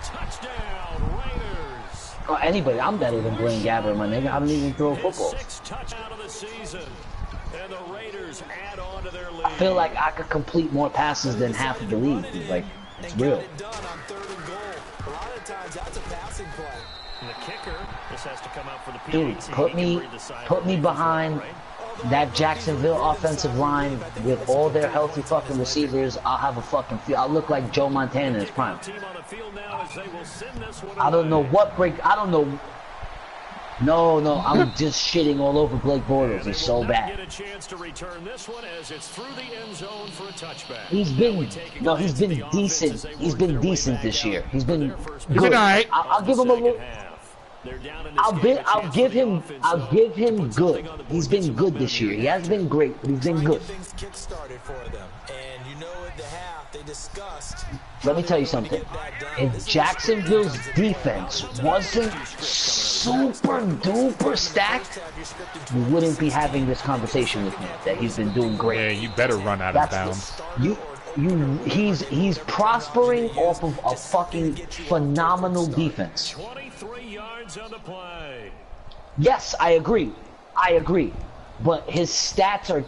Touchdown, Raiders. Oh, anybody, I'm better than Blaine Gabbert, my nigga. I don't even throw footballs. 6th touchdown of the season. And the Raiders add on to their lead. I feel like I could complete more passes than half of the league. Like, it's real. A lot of times that's a pass passing play. And the kicker, this has to come out for the Dude, put me behind that Jacksonville offensive line with all their healthy fucking receivers. I'll have a fucking feel. I'll look like Joe Montana in his prime. I don't know what break. I don't know. No, I'm just shitting all over Blake Bortles. He's so bad. He's been decent. He's been decent this year. He's been good. I'll give him a little. I'll give him good. He's been good this year. He hasn't been great, but he's been good. Let me tell you something. If Jacksonville's defense wasn't super duper stacked, we wouldn't be having this conversation with me that he's been doing great. Yeah, you better run out of bounds. He's prospering off of a fucking phenomenal defense. 23 yards on the play. Yes, I agree. But his stats are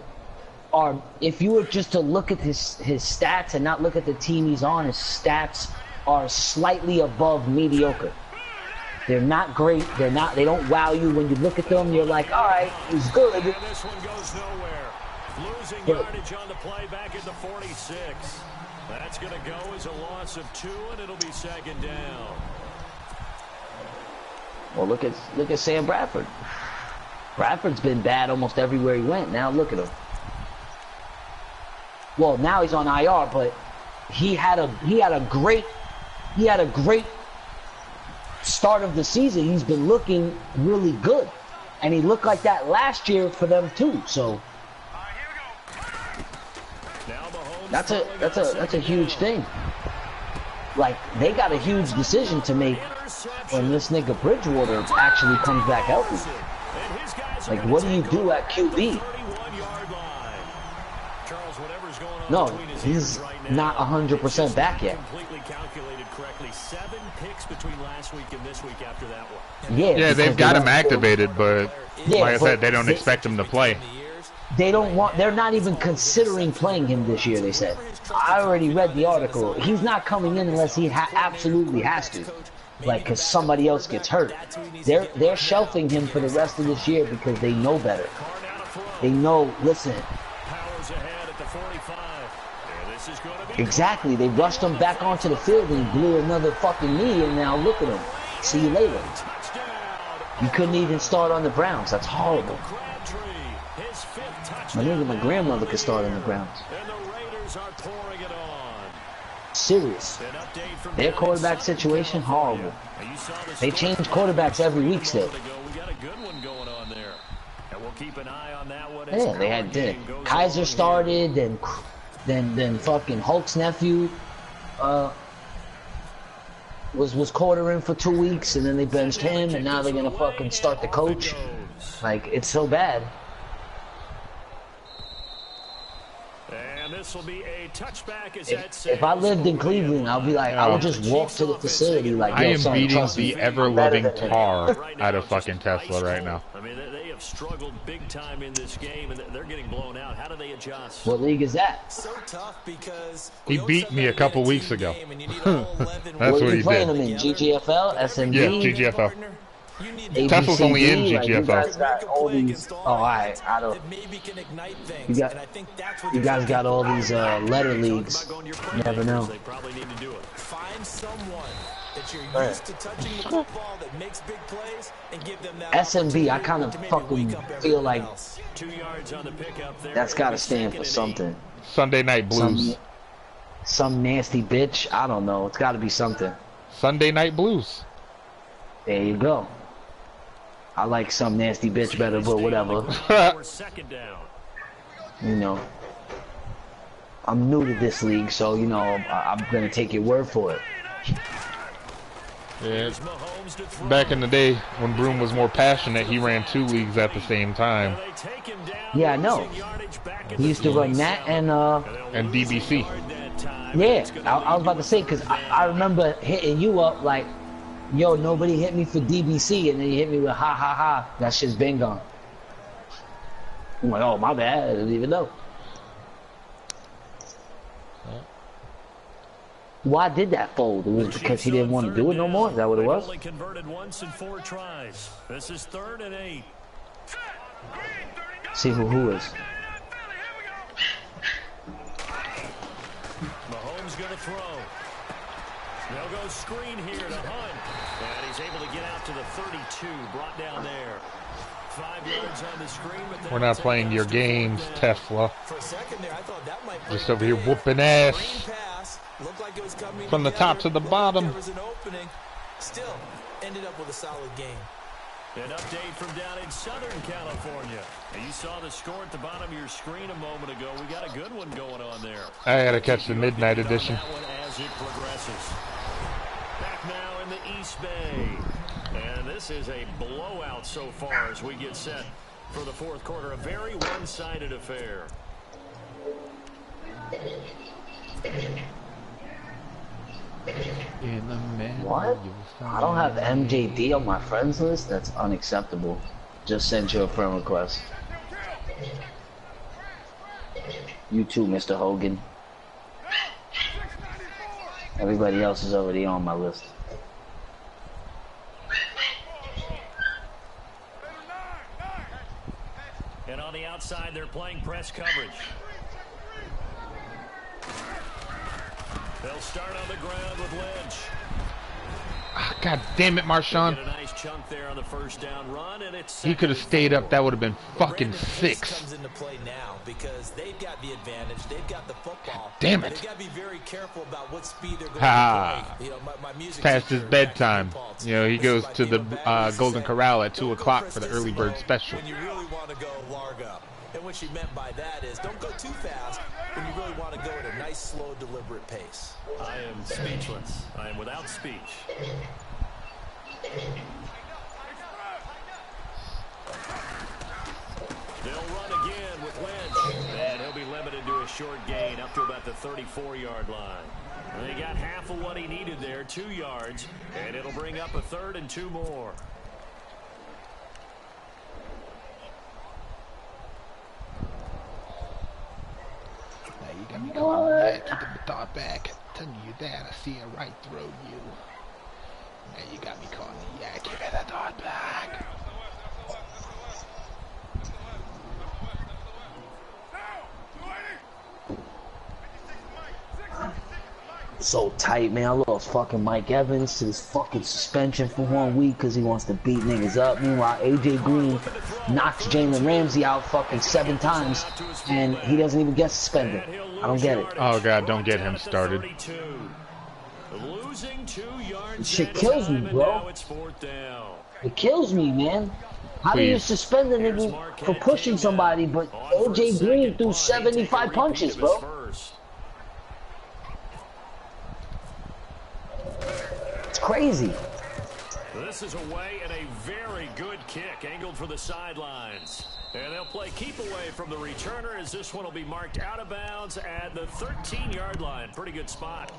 if you were just to look at his stats and not look at the team he's on, his stats are slightly above mediocre. They're not great. They don't wow you when you look at them. You're like, all right, he's good. And this one goes nowhere. Losing yardage on the play back at the 46. That's going to go as a loss of 2, and it'll be second down. Well, look at Sam Bradford. Bradford's been bad almost everywhere he went. Now look at him. Well, now he's on IR, but he had a great start of the season. He's been looking really good, and he looked like that last year for them too. So that's a huge thing. Like, they got a huge decision to make when this nigga Bridgewater actually comes back healthy. Like, what do you do at QB? No, he's not 100% back yet. Yeah, they've got him activated, but like I said, they don't expect him to play. They're not even considering playing him this year, they said. I already read the article. He's not coming in unless he absolutely has to. Like, because somebody else gets hurt. They're shelving him for the rest of this year because they know better. They know, listen. Exactly, they rushed him back onto the field and he blew another fucking knee, and now look at him. See you later. You couldn't even start on the Browns. That's horrible. My grandmother could start on the Browns. Serious. Their quarterback situation, horrible. They change quarterbacks every week still. Yeah, they had Kaiser started, then fucking Hulk's nephew was quartering for 2 weeks, and then they benched him, and now they're gonna fucking start the coach. Like, it's so bad. This will be a touchback. If I lived in Cleveland, I'd be like, I would just walk to the facility like, yo, I am son, beating the ever-loving tar out of fucking Tesla right now. I mean, they have struggled big time in this game, and they're getting blown out. How do they adjust? What league is that? So tough because he beat me a couple weeks ago. That's what he playing did. them in? GGFL, SMB? Yeah, GGFL. ABCD, Tesla's only in like, GGFL. you guys got all these. Oh, alright. I don't. You guys got all these letter leagues. You never know. Find someone that you're used to touching the football that makes big plays and give them that. SMB, I kind of fucking feel like that's got to stand for something. Sunday Night Blues. Some nasty bitch. I don't know. It's got to be something. Sunday Night Blues. There you go. I like some nasty bitch better, but whatever. You know, I'm new to this league, so, you know, I'm gonna take your word for it. Yeah. Back in the day, when Broom was more passionate, he ran 2 leagues at the same time. Yeah, I know. He used to run that and DBC. Yeah, I was about to say, because I remember hitting you up like, yo, nobody hit me for DBC, and then you hit me with ha ha ha. That shit's been gone. I'm like, oh, my bad. I didn't even know. Why did that fold? It was because he didn't want to do it no more? Is that what it was? Only converted once in 4 tries. This is 3rd and 8. See who is. Mahomes going to throw. They'll go screen here to Hunt. And he's able to get out to the 32. Brought down there. 5 yards on the screen, but we're not playing your games, Tesla. For a second there, I thought that might just over here whooping ass. Looked like it was coming from the top to the bottom. There was an opening. Still ended up with a solid game. An update from down in Southern California. And you saw the score at the bottom of your screen a moment ago. We got a good one going on there. I gotta catch the midnight edition. That one as it progresses. Back now in the East Bay. And this is a blowout so far as we get set for the 4th quarter. A very one-sided affair. What? I don't have MJD on my friends list? That's unacceptable. Just sent you a friend request. You too, Mr. Hogan. Everybody else is already on my list. And on the outside, they're playing press coverage. They'll start on the ground with Lynch. Ah, God damn it, Marshawn. A nice chunk there on the 1st down run, and it's he could have stayed up. That would have been fucking 6. Comes into play now because they've got the advantage. They've got the football. Damn it. They've got to be very careful about what speed they're going to play. You know, my music past his bedtime. You know, he goes to the Golden Corral at 2 o'clock for the early bird special. When you really want to go Largo. And what she meant by that is don't go too fast when you really want to go at a nice, slow, deliberate pace. I am speechless. I am without speech. They'll run again with Lynch. And he'll be limited to a short gain up to about the 34-yard line. And he got half of what he needed there, 2 yards. And it'll bring up a 3rd and 2 more. You got me calling back. Keeping the thought back. Telling you that. I see it right through you. Now you got me calling me. Yeah, give me the thought back. So tight, man. I lost fucking Mike Evans to this fucking suspension for 1 week because he wants to beat niggas up. Meanwhile, AJ Green knocks Jalen Ramsey out fucking 7 times and he doesn't even get suspended. I don't get it. Oh God, don't get him started. This shit kills me, bro. It kills me, man. How do you suspend a nigga for pushing somebody, but AJ Green threw 75 punches, bro? It's crazy. This is away and a very good kick angled for the sidelines. And they'll play keep away from the returner as this one will be marked out of bounds at the 13-yard line. Pretty good spot.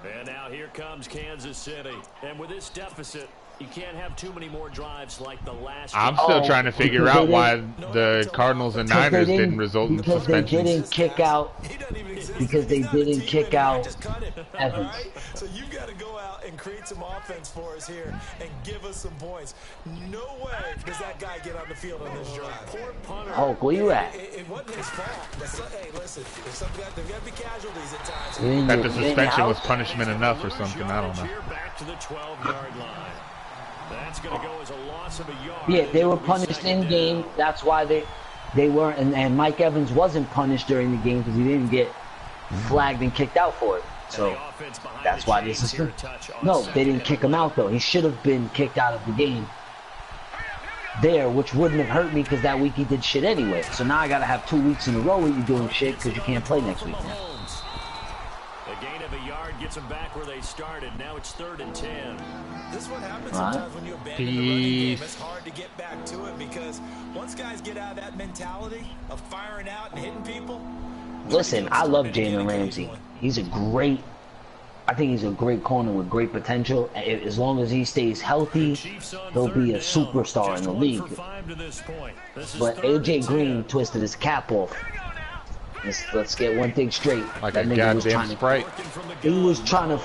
And now here comes Kansas City. And with this deficit, you can't have too many more drives like the last. I'm still trying to figure out why the Cardinals and Niners didn't result in suspensions. Because they didn't kick out. Because they didn't kick out Evans. So you've got to go out and create some offense for us here and give us some points. No way does that guy get on the field on this drive. Poor punter. Hulk, where you at? It wasn't his fault. Hey, listen, there's got to be casualties at times. That the suspension was punishment enough or something. I don't know. Back to the 12-yard line. That's going to go as a loss of a yard. Yeah, they were punished in game. That's why they weren't. And Mike Evans wasn't punished during the game because he didn't get flagged and kicked out for it. So that's why they suspended. No, they didn't kick him out though. He should have been kicked out of the game there, which wouldn't have hurt me because that week he did shit anyway. So now I got to have 2 weeks in a row where you're doing shit because you can't play next week. A gain of a yard gets them back where they started. Now it's 3rd and 10. This one happens sometimes when you abandon the running game. It's hard to get back to it because once guys get out of that mentality of firing out and hitting people. Listen, I love Jalen Ramsey. He's a great, I think he's a great corner with great potential. As long as he stays healthy, he'll be a superstar in the league. But AJ Green twisted his cap off Let's get one thing straight. Like that a nigga was goddamn Sprite. he was trying to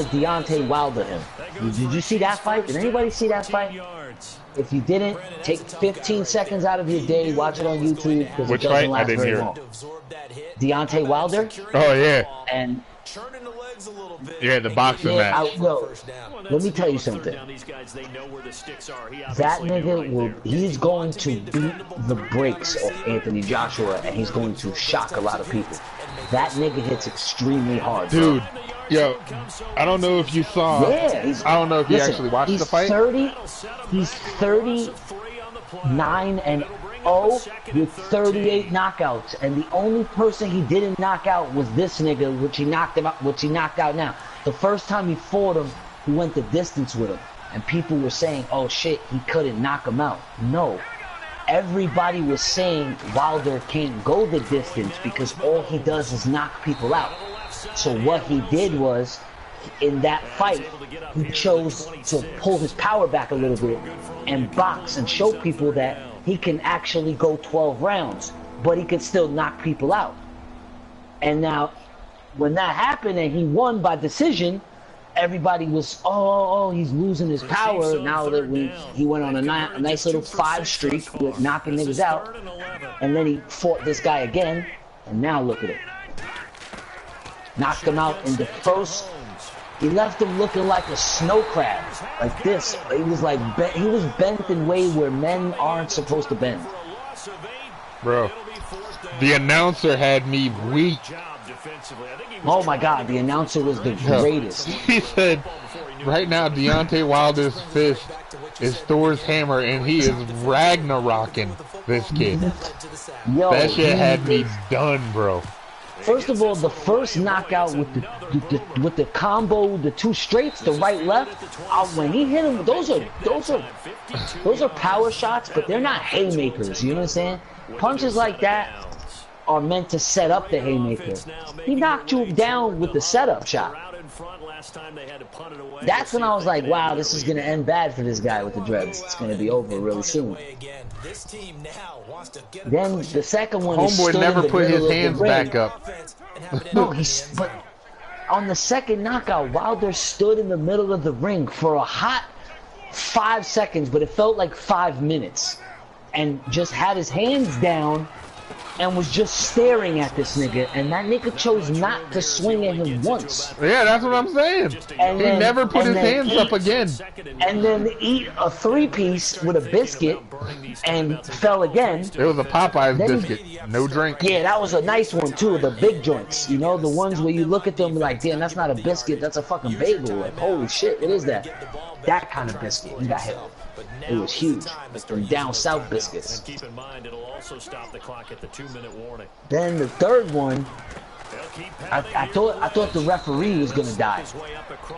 Deontay Wilder him. Did you see that fight? Did anybody see that fight? If you didn't, take 15 seconds out of your day, watch it on YouTube because it doesn't last very long. Deontay Wilder. Oh yeah. And yeah, the boxing match. Let me tell you something. That nigga he's going to beat the brakes off Anthony Joshua, and he's going to shock a lot of people. That nigga hits extremely hard, bro. Dude. Yo, I don't know if you saw. Yeah, I don't know if you actually watched the fight. He's 39-0 with 38 knockouts, and the only person he didn't knock out was this nigga, which he knocked out now. The first time he fought him, he went the distance with him, and people were saying, "Oh shit, he couldn't knock him out." No, everybody was saying Wilder can't go the distance because all he does is knock people out. So what he did was, in that fight, he chose to pull his power back a little bit and box and show people that he can actually go 12 rounds, but he can still knock people out. And now, when that happened and he won by decision, everybody was, oh, he's losing his power. Now that he went on a nice little 5 streak with knocking niggas out, and then he fought this guy again, and now look at it. Knocked him out in the first. He left him looking like a snow crab, like this. He was like he was bent in way where men aren't supposed to bend. Bro, the announcer had me weak. Oh my God, the announcer was the greatest. He said, right now Deontay Wilder's fist is Thor's hammer, and he is Ragnarocking this kid. Yo, that shit had me done, bro. First of all, the first knockout with the combo, the 2 straights, the right left, when he hit him, those are power shots, but they're not haymakers. You know what I'm saying? Punches like that are meant to set up the haymaker. He knocked you down with the setup shot. That's when I was like, wow, this is gonna end bad for this guy with the dreads. It's gonna be over really soon. Then the second one, homeboy never put his hands back up. No, but on the second knockout, Wilder stood in the middle of the ring for a hot 5 seconds, but it felt like 5 minutes, and just had his hands down and was just staring at this nigga, and that nigga chose not to swing at him once. Yeah, that's what I'm saying. And he never put his hands up again. And then eat a 3-piece with a biscuit and fell again. It was a Popeye's biscuit, no drink. Yeah, that was a nice one too, the big joints. You know, the ones where you look at them like, damn, that's not a biscuit, that's a fucking bagel. Like, holy shit, what is that? That kind of biscuit. He got hit. It was huge. Like them down south biscuits. Keep in mind, it'll also stop the clock at the 2-minute warning. Then the third one, I thought the referee was gonna die.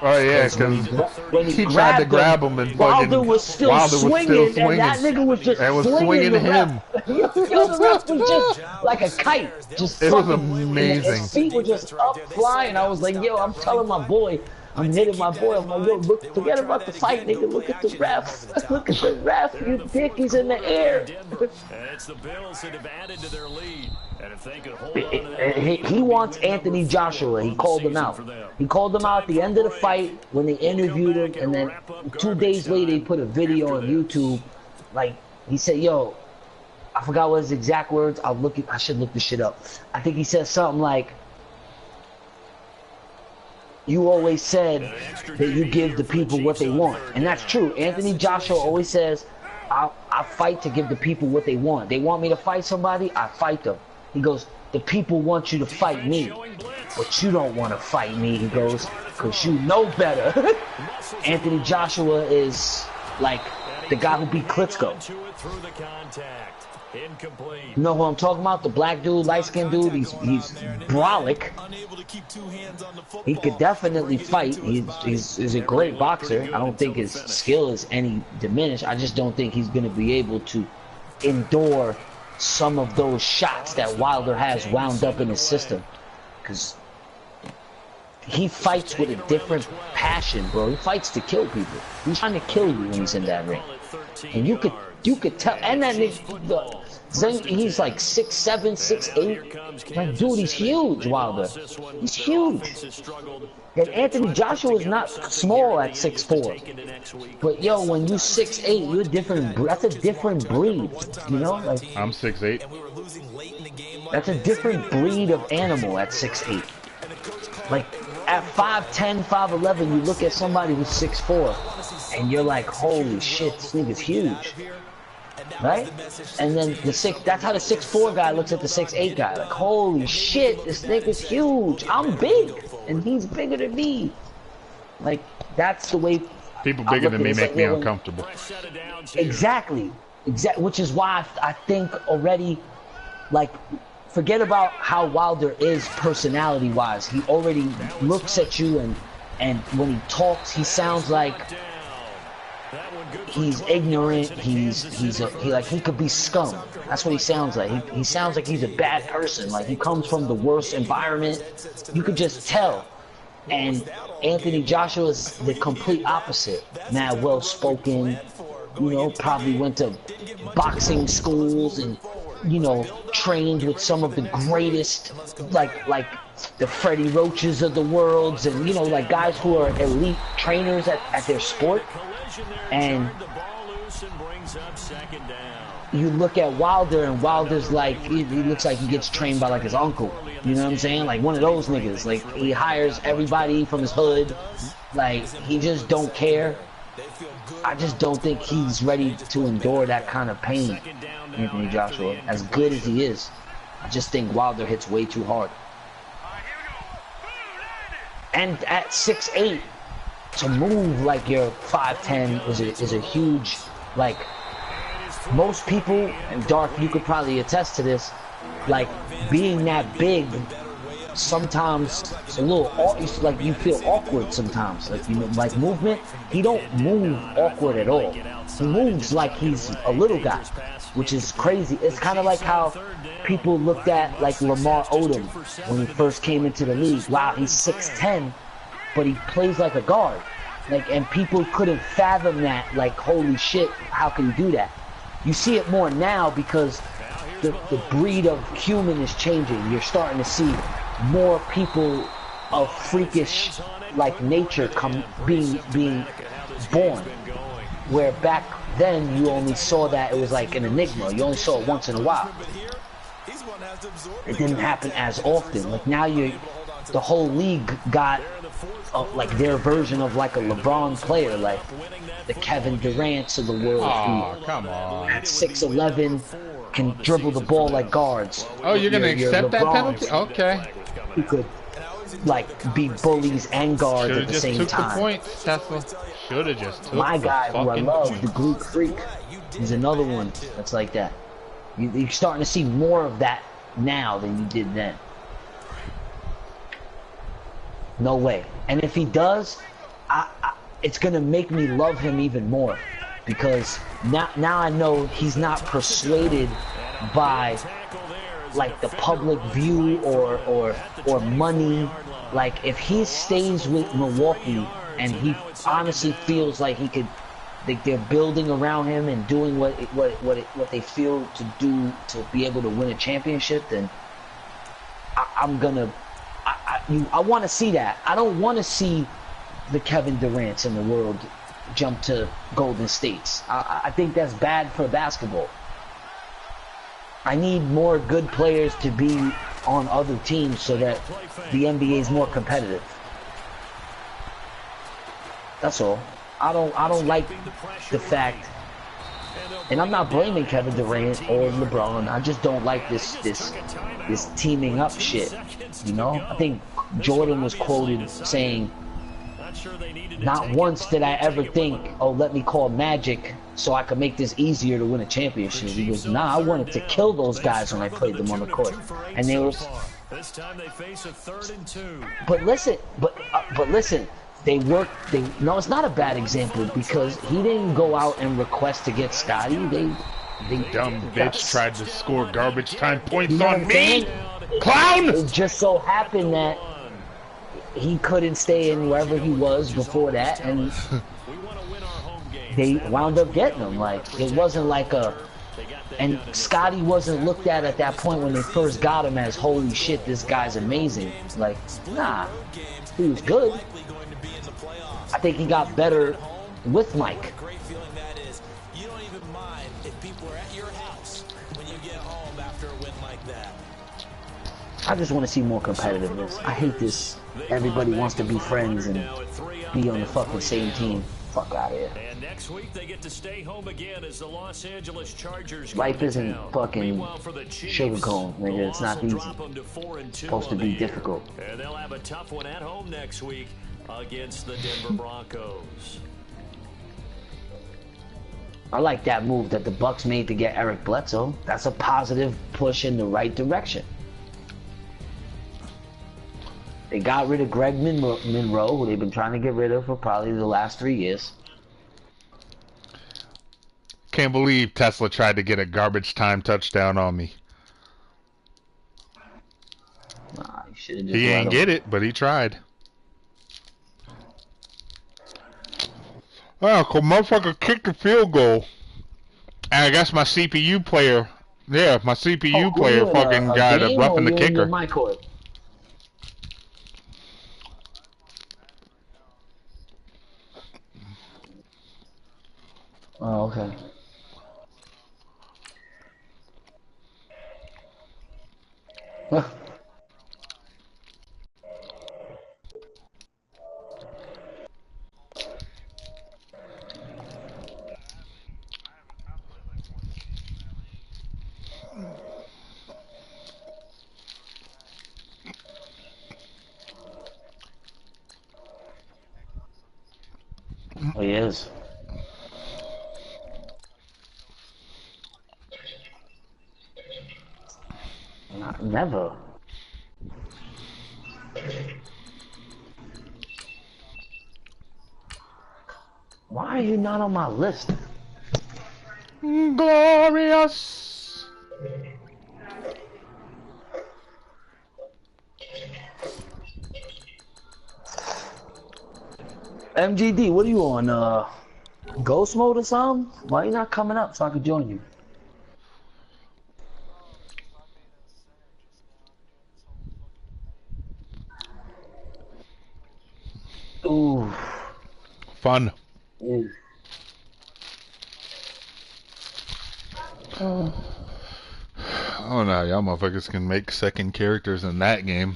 Oh yeah, because he tried to grab him and Wilder was still swinging, and that nigga was just swinging him. Yo, the ref was just like a kite, just it was amazing. His feet were just up flying. I was like, yo, I'm telling my boy. I'm hitting my boy. I'm like, yo, look, forget about the fight, nigga. Look at the ref. Look at the ref, you dick. He's in the air. It's the Bills that have added to their lead. And if they could hold on he wants Anthony Joshua. He called him out. He called him out at the end of the fight when they interviewed him, and then 2 days later, he put a video on YouTube. Like, he said, yo, I forgot what his exact words. I should look this shit up. I think he said something like, you always said that you give the people what they want. And that's true. Anthony Joshua always says, I fight to give the people what they want. They want me to fight somebody, I fight them. He goes, the people want you to fight me, but you don't want to fight me, he goes, because you know better. Anthony Joshua is like the guy who beat Klitschko. You know who I'm talking about? The black dude, light-skinned dude. He's brolic. He could definitely fight. He's a great boxer. I don't think his skill is any diminished. I just don't think he's going to be able to endure some of those shots that Wilder has wound up in his system. Because he fights with a different passion, bro. He fights to kill people. He's trying to kill you when he's in that ring. And you could You could tell, and that nigga, he's like 6'7", 6'8". Like, dude, he's huge, Wilder. He's huge. And Anthony Joshua is not small at 6'4". But yo, when you 6'8", you're different. That's a different breed, you know. Like, I'm 6'8". That's a different breed of animal at 6'8". Like at 5'10", 5'11", you look at somebody who's 6'4", and you're like, holy shit, this nigga's huge. Right? And then that's how the 6'4" guy looks at the 6'8" guy. Like, holy shit, this nigga's huge. I'm big, and he's bigger than me. Like, that's the way people bigger than me make me uncomfortable. Exactly. Which is why I think already, like, forget about how Wilder is personality-wise. He already looks at you, and when he talks, he sounds like he's ignorant. He could be scum. That's what he sounds like. He sounds like he's a bad person. Like, he comes from the worst environment. You could just tell. And Anthony Joshua is the complete opposite. Mad well-spoken. You know, probably went to boxing schools and, you know, trained with some of the greatest, like the Freddie Roaches of the worlds, and, you know, like guys who are elite trainers at their sport. And you look at Wilder, and Wilder's like, he looks like he gets trained by like his uncle. You know what I'm saying? Like one of those niggas. Like, he hires everybody from his hood. Like, he just don't care. I just don't think he's ready to endure that kind of pain, Anthony Joshua. As good as he is, I just think Wilder hits way too hard. And at 6'8", to move like you're 5'10" is a huge, like, most people, and Darth, you could probably attest to this, like, being that big, sometimes it's a little, it's like you feel awkward sometimes. Like, you know, like movement, he don't move awkward at all. He moves like he's a little guy, which is crazy. It's kind of like how people looked at like Lamar Odom when he first came into the league. Wow, he's 6'10", but he plays like a guard. Like, and people couldn't fathom that. Like, holy shit, how can you do that? You see it more now because the breed of human is changing. You're starting to see more people of freakish, like, nature being born, where back then you only saw that it was like an enigma. You only saw it once in a while. It didn't happen as often. Like, now the whole league got like their version of like a LeBron player, like the Kevin Durant's of the world. Oh, come on. At 6'11", can dribble the ball like guards. Oh, you're gonna accept that penalty? Okay. Who could, like, be bullies and guards at the same time. Should have just took the points, Tesla. Should have just took my guy, who I love, points. the Greek Freak, is another one that's like that. You're starting to see more of that now than you did then. No way. And if he does, it's gonna make me love him even more, because now I know he's not persuaded by like the public view or money. Like, if he stays with Milwaukee and he honestly feels like he could, like, they're building around him and doing what they feel to do to be able to win a championship, then I want to see that. I don't want to see the Kevin Durant's in the world jump to Golden States. I think that's bad for basketball. I need more good players to be on other teams so that the NBA is more competitive. That's all. I don't like the fact, and I'm not blaming Kevin Durant or LeBron. I just don't like this teaming up shit. You know, I think Jordan was quoted saying, "Not once did I ever think, oh, let me call Magic so I could make this easier to win a championship." He goes, "Nah, I wanted to kill those guys when I played them on the court." And they were. But listen, but listen. No, it's not a bad example, because he didn't go out and request to get Scotty. They dumb bitch tried to score garbage time points on me. Clown! It just so happened that he couldn't stay in wherever he was before that, and they wound up getting him. Like, it wasn't like a... And Scotty wasn't looked at that point when they first got him as, holy shit, this guy's amazing. Like, nah, he was good. I think he got better with Mike. Great feeling that is. You don't even mind if people are at your house when you get home after a win like that. I just want to see more competitiveness. I hate this. Everybody wants to be friends and be on the fucking same team. Fuck out of here. And next week they get to stay home again as the Los Angeles Chargers. Life isn't fucking sugar cone, nigga. It's not easy. It's supposed to be difficult. And they'll have a tough one at home next week against the Denver Broncos. I like that move that the Bucks made to get Eric Bledsoe. That's a positive push in the right direction. They got rid of Greg Monroe, who they've been trying to get rid of for probably the last 3 years. Can't believe Tesla tried to get a garbage time touchdown on me. Nah, you should've just He let ain't him. get it, but he tried. Oh, cool, motherfucker kicked the field goal. And I guess my CPU player, yeah, my CPU player fucking got a roughing the kicker. My court? Oh, okay. Huh. Oh, he is. Never. Why are you not on my list? Glorious. MGD, what are you on? Ghost mode or something? Why are you not coming up so I could join you? Ooh. Fun. Ooh. Oh no, y'all motherfuckers can make second characters in that game.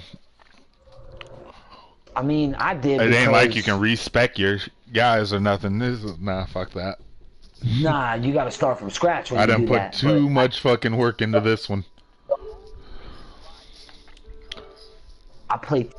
I mean, I did. It ain't like you can respec your guys or nothing. Nah, fuck that. Nah, you gotta start from scratch when I you done do put that, too much fucking work into this one. I played